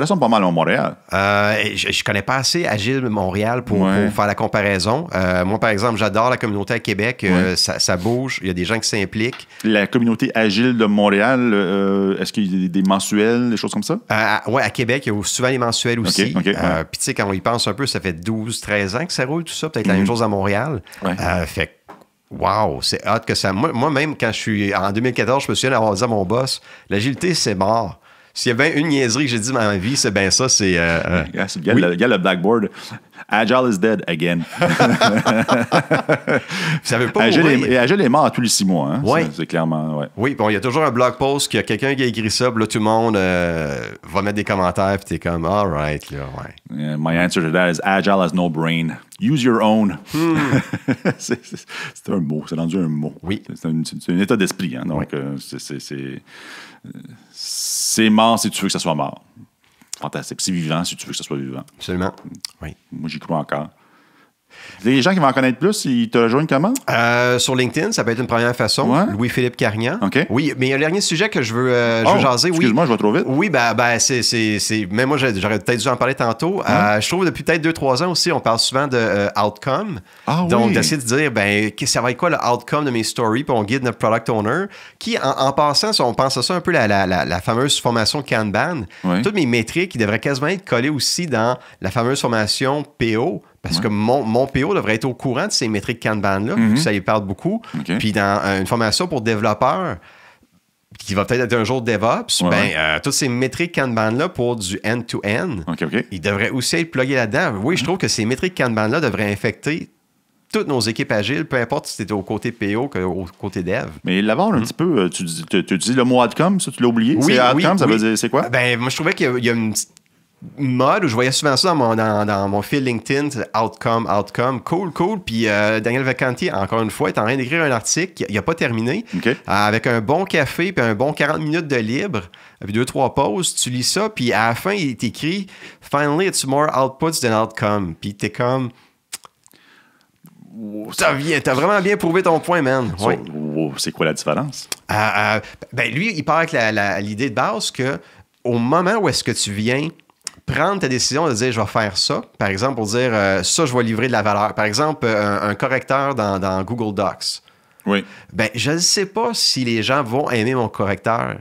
ressemble pas mal à Montréal. Je connais pas assez Agile Montréal pour faire la comparaison. Moi, par exemple, j'adore la communauté à Québec. Ça bouge. Il y a des gens qui s'impliquent. La communauté Agile de Montréal, est-ce qu'il y a des mensuels, des choses comme ça? Oui, à Québec, il y a souvent les mensuels aussi. Okay. Puis, tu sais, quand on y pense un peu, ça fait 12-13 ans que ça roule, tout ça. Peut-être la même chose à Montréal. Fait wow, c'est hot que ça... Moi-même, quand je suis... En 2014, je me souviens d'avoir dit à mon boss, l'agilité, c'est mort. S'il y avait une niaiserie que j'ai dit dans ma vie, c'est bien ça, c'est... Il y a le blackboard. Agile is dead again. Ça veut pas Agile est mort à tous les 6 mois. Hein? Oui. C'est clairement... Oui, bon, il y a toujours un blog post, qu'il y a quelqu'un qui a écrit ça, puis là, tout le monde va mettre des commentaires, puis t'es comme, all right, là, ouais. My answer to that is Agile has no brain. Use your own. C'est un mot, c'est rendu un mot. Oui. C'est un état d'esprit. Hein? Donc, c'est mort si tu veux que ça soit mort. Fantastique. C'est vivant si tu veux que ça soit vivant. Absolument. Oui. Moi, j'y crois encore. Les gens qui vont en connaître plus, ils te rejoignent comment? Sur LinkedIn, ça peut être une première façon. Ouais. Louis-Philippe Carignan. OK. Oui, mais il y a le dernier sujet que je veux jaser. Excuse-moi, je vais trop vite. Oui, c'est... Mais moi, j'aurais peut-être dû en parler tantôt. Je trouve depuis peut-être 2-3 ans aussi, on parle souvent de outcome. Donc, d'essayer de dire, ça va être quoi le outcome de mes stories, puis on guide notre product owner, qui, en passant, si on pense à ça un peu la fameuse formation Kanban, toutes mes métriques, qui devraient quasiment être collées aussi dans la fameuse formation PO, parce que mon PO devrait être au courant de ces métriques Kanban-là, vu que ça y parle beaucoup. Okay. Puis dans une formation pour développeurs, qui va peut-être être un jour DevOps, toutes ces métriques Kanban-là pour du end-to-end, ils devraient aussi être plugués là-dedans. Oui, je trouve que ces métriques Kanban-là devraient infecter toutes nos équipes agiles, peu importe si c'était au côté PO qu'au côté dev. Mais là-bas, un petit peu, tu dis le mot outcome, ça, tu l'as oublié? Oui, c'est outcome, ça veut dire, c'est quoi? Moi, je trouvais qu'il y a une petite mode où je voyais souvent ça dans mon fil LinkedIn, outcome, cool. Puis Daniel Vacanti, encore une fois, est en train d'écrire un article, il n'a pas terminé, avec un bon café puis un bon 40 minutes de libre, puis 2-3 pauses, tu lis ça, puis à la fin, il t'écrit « Finally, it's more outputs than outcome ». Puis t'es comme... T'as vraiment bien prouvé ton point, man. Ouais. C'est quoi la différence? Lui, il part avec l'idée de base que au moment où est-ce que tu viens prendre ta décision de dire je vais faire ça, par exemple pour dire ça je vais livrer de la valeur, par exemple un correcteur dans Google Docs, je ne sais pas si les gens vont aimer mon correcteur.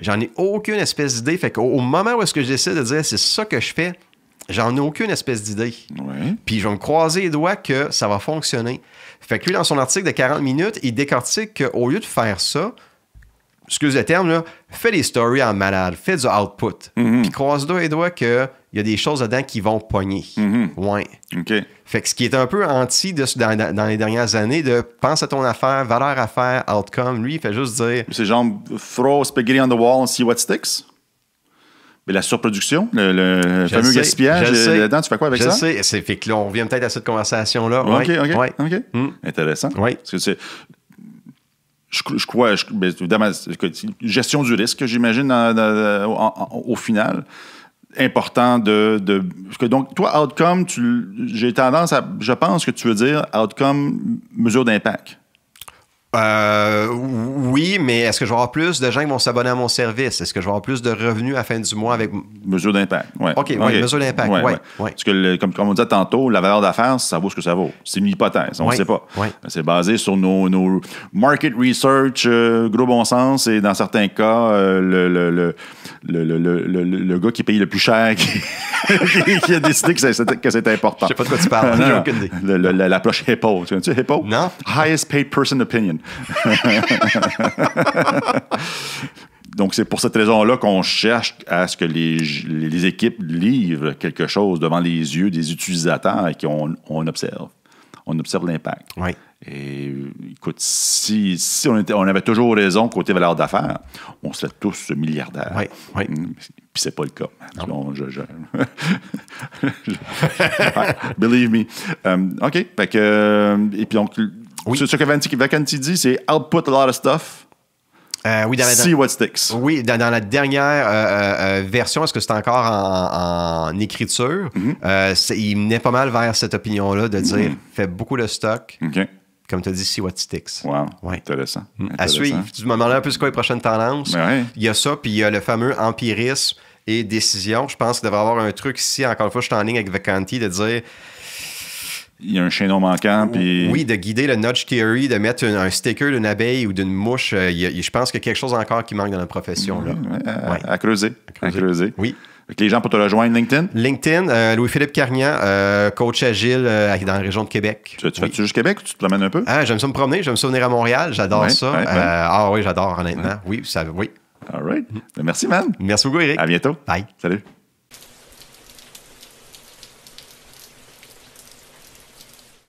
J'en ai aucune espèce d'idée, fait qu'au moment où est-ce que je décide de dire c'est ça que je fais, j'en ai aucune espèce d'idée. Puis je vais me croiser les doigts que ça va fonctionner. Fait que lui, dans son article de 40 minutes, il décortique qu'au lieu de faire ça, excuse le terme, là, fais des stories en malade, fais du output. Puis croise-toi les doigts qu'il y a des choses dedans qui vont pogner. Fait que ce qui est un peu anti dans les dernières années, de pense à ton affaire, valeur affaire, outcome. Lui, il fait juste dire... C'est genre throw spaghetti on the wall and see what sticks? Mais la surproduction, le fameux gaspillage, là-dedans, tu fais quoi avec ça? Je sais. Fait que là, on revient peut-être à cette conversation-là. OK. Intéressant. Parce que je crois, évidemment, gestion du risque, j'imagine, au final. Important donc, toi, outcome, j'ai tendance à... Je pense que tu veux dire outcome, mesure d'impact. Oui, mais est-ce que je vais avoir plus de gens qui vont s'abonner à mon service? Est-ce que je vais avoir plus de revenus à la fin du mois avec... Mesure d'impact, oui. OK, mesure d'impact, oui. Parce que, comme on disait tantôt, la valeur d'affaires, ça vaut ce que ça vaut. C'est une hypothèse, on ne sait pas. C'est basé sur nos market research, gros bon sens, et dans certains cas, le gars qui paye le plus cher qui a décidé que c'est important. Je sais pas de quoi tu parles, j'ai aucune idée. L'approche HIPPO. Tu connais-tu HIPPO? Non. Highest Paid Person Opinion. Donc, c'est pour cette raison-là qu'on cherche à ce que les équipes livrent quelque chose devant les yeux des utilisateurs et qu'on observe. On observe l'impact. Et écoute, si on avait toujours raison côté valeur d'affaires, on serait tous milliardaires. Puis c'est pas le cas. Believe me. OK. Fait que, et puis donc, ce que Vacanti dit, c'est output a lot of stuff. See what sticks. Oui, dans la dernière version, est-ce que c'est encore en écriture? Il menait pas mal vers cette opinion-là de dire fais beaucoup de stock. Comme tu as dit, see what sticks. Wow, intéressant. À suivre. Tu me demandais un peu c'est quoi les prochaines tendances. Il y a ça, puis il y a le fameux empirisme et décision. Je pense qu'il devrait y avoir un truc ici, encore une fois, je suis en ligne avec Vacanti, de dire... Il y a un chaînon manquant, puis... Oui, de guider le nudge theory, de mettre un sticker d'une abeille ou d'une mouche. Je pense qu'il y a quelque chose encore qui manque dans la profession. À creuser. Oui. Avec les gens pour te rejoindre, LinkedIn, Louis-Philippe Carignan, coach agile dans la région de Québec. Tu fais-tu juste Québec ou tu te promènes un peu? J'aime ça me promener, j'aime ça venir à Montréal, j'adore ça. Oui, j'adore, honnêtement. Oui. All right. Merci, man. Merci beaucoup, Eric. À bientôt. Bye. Salut.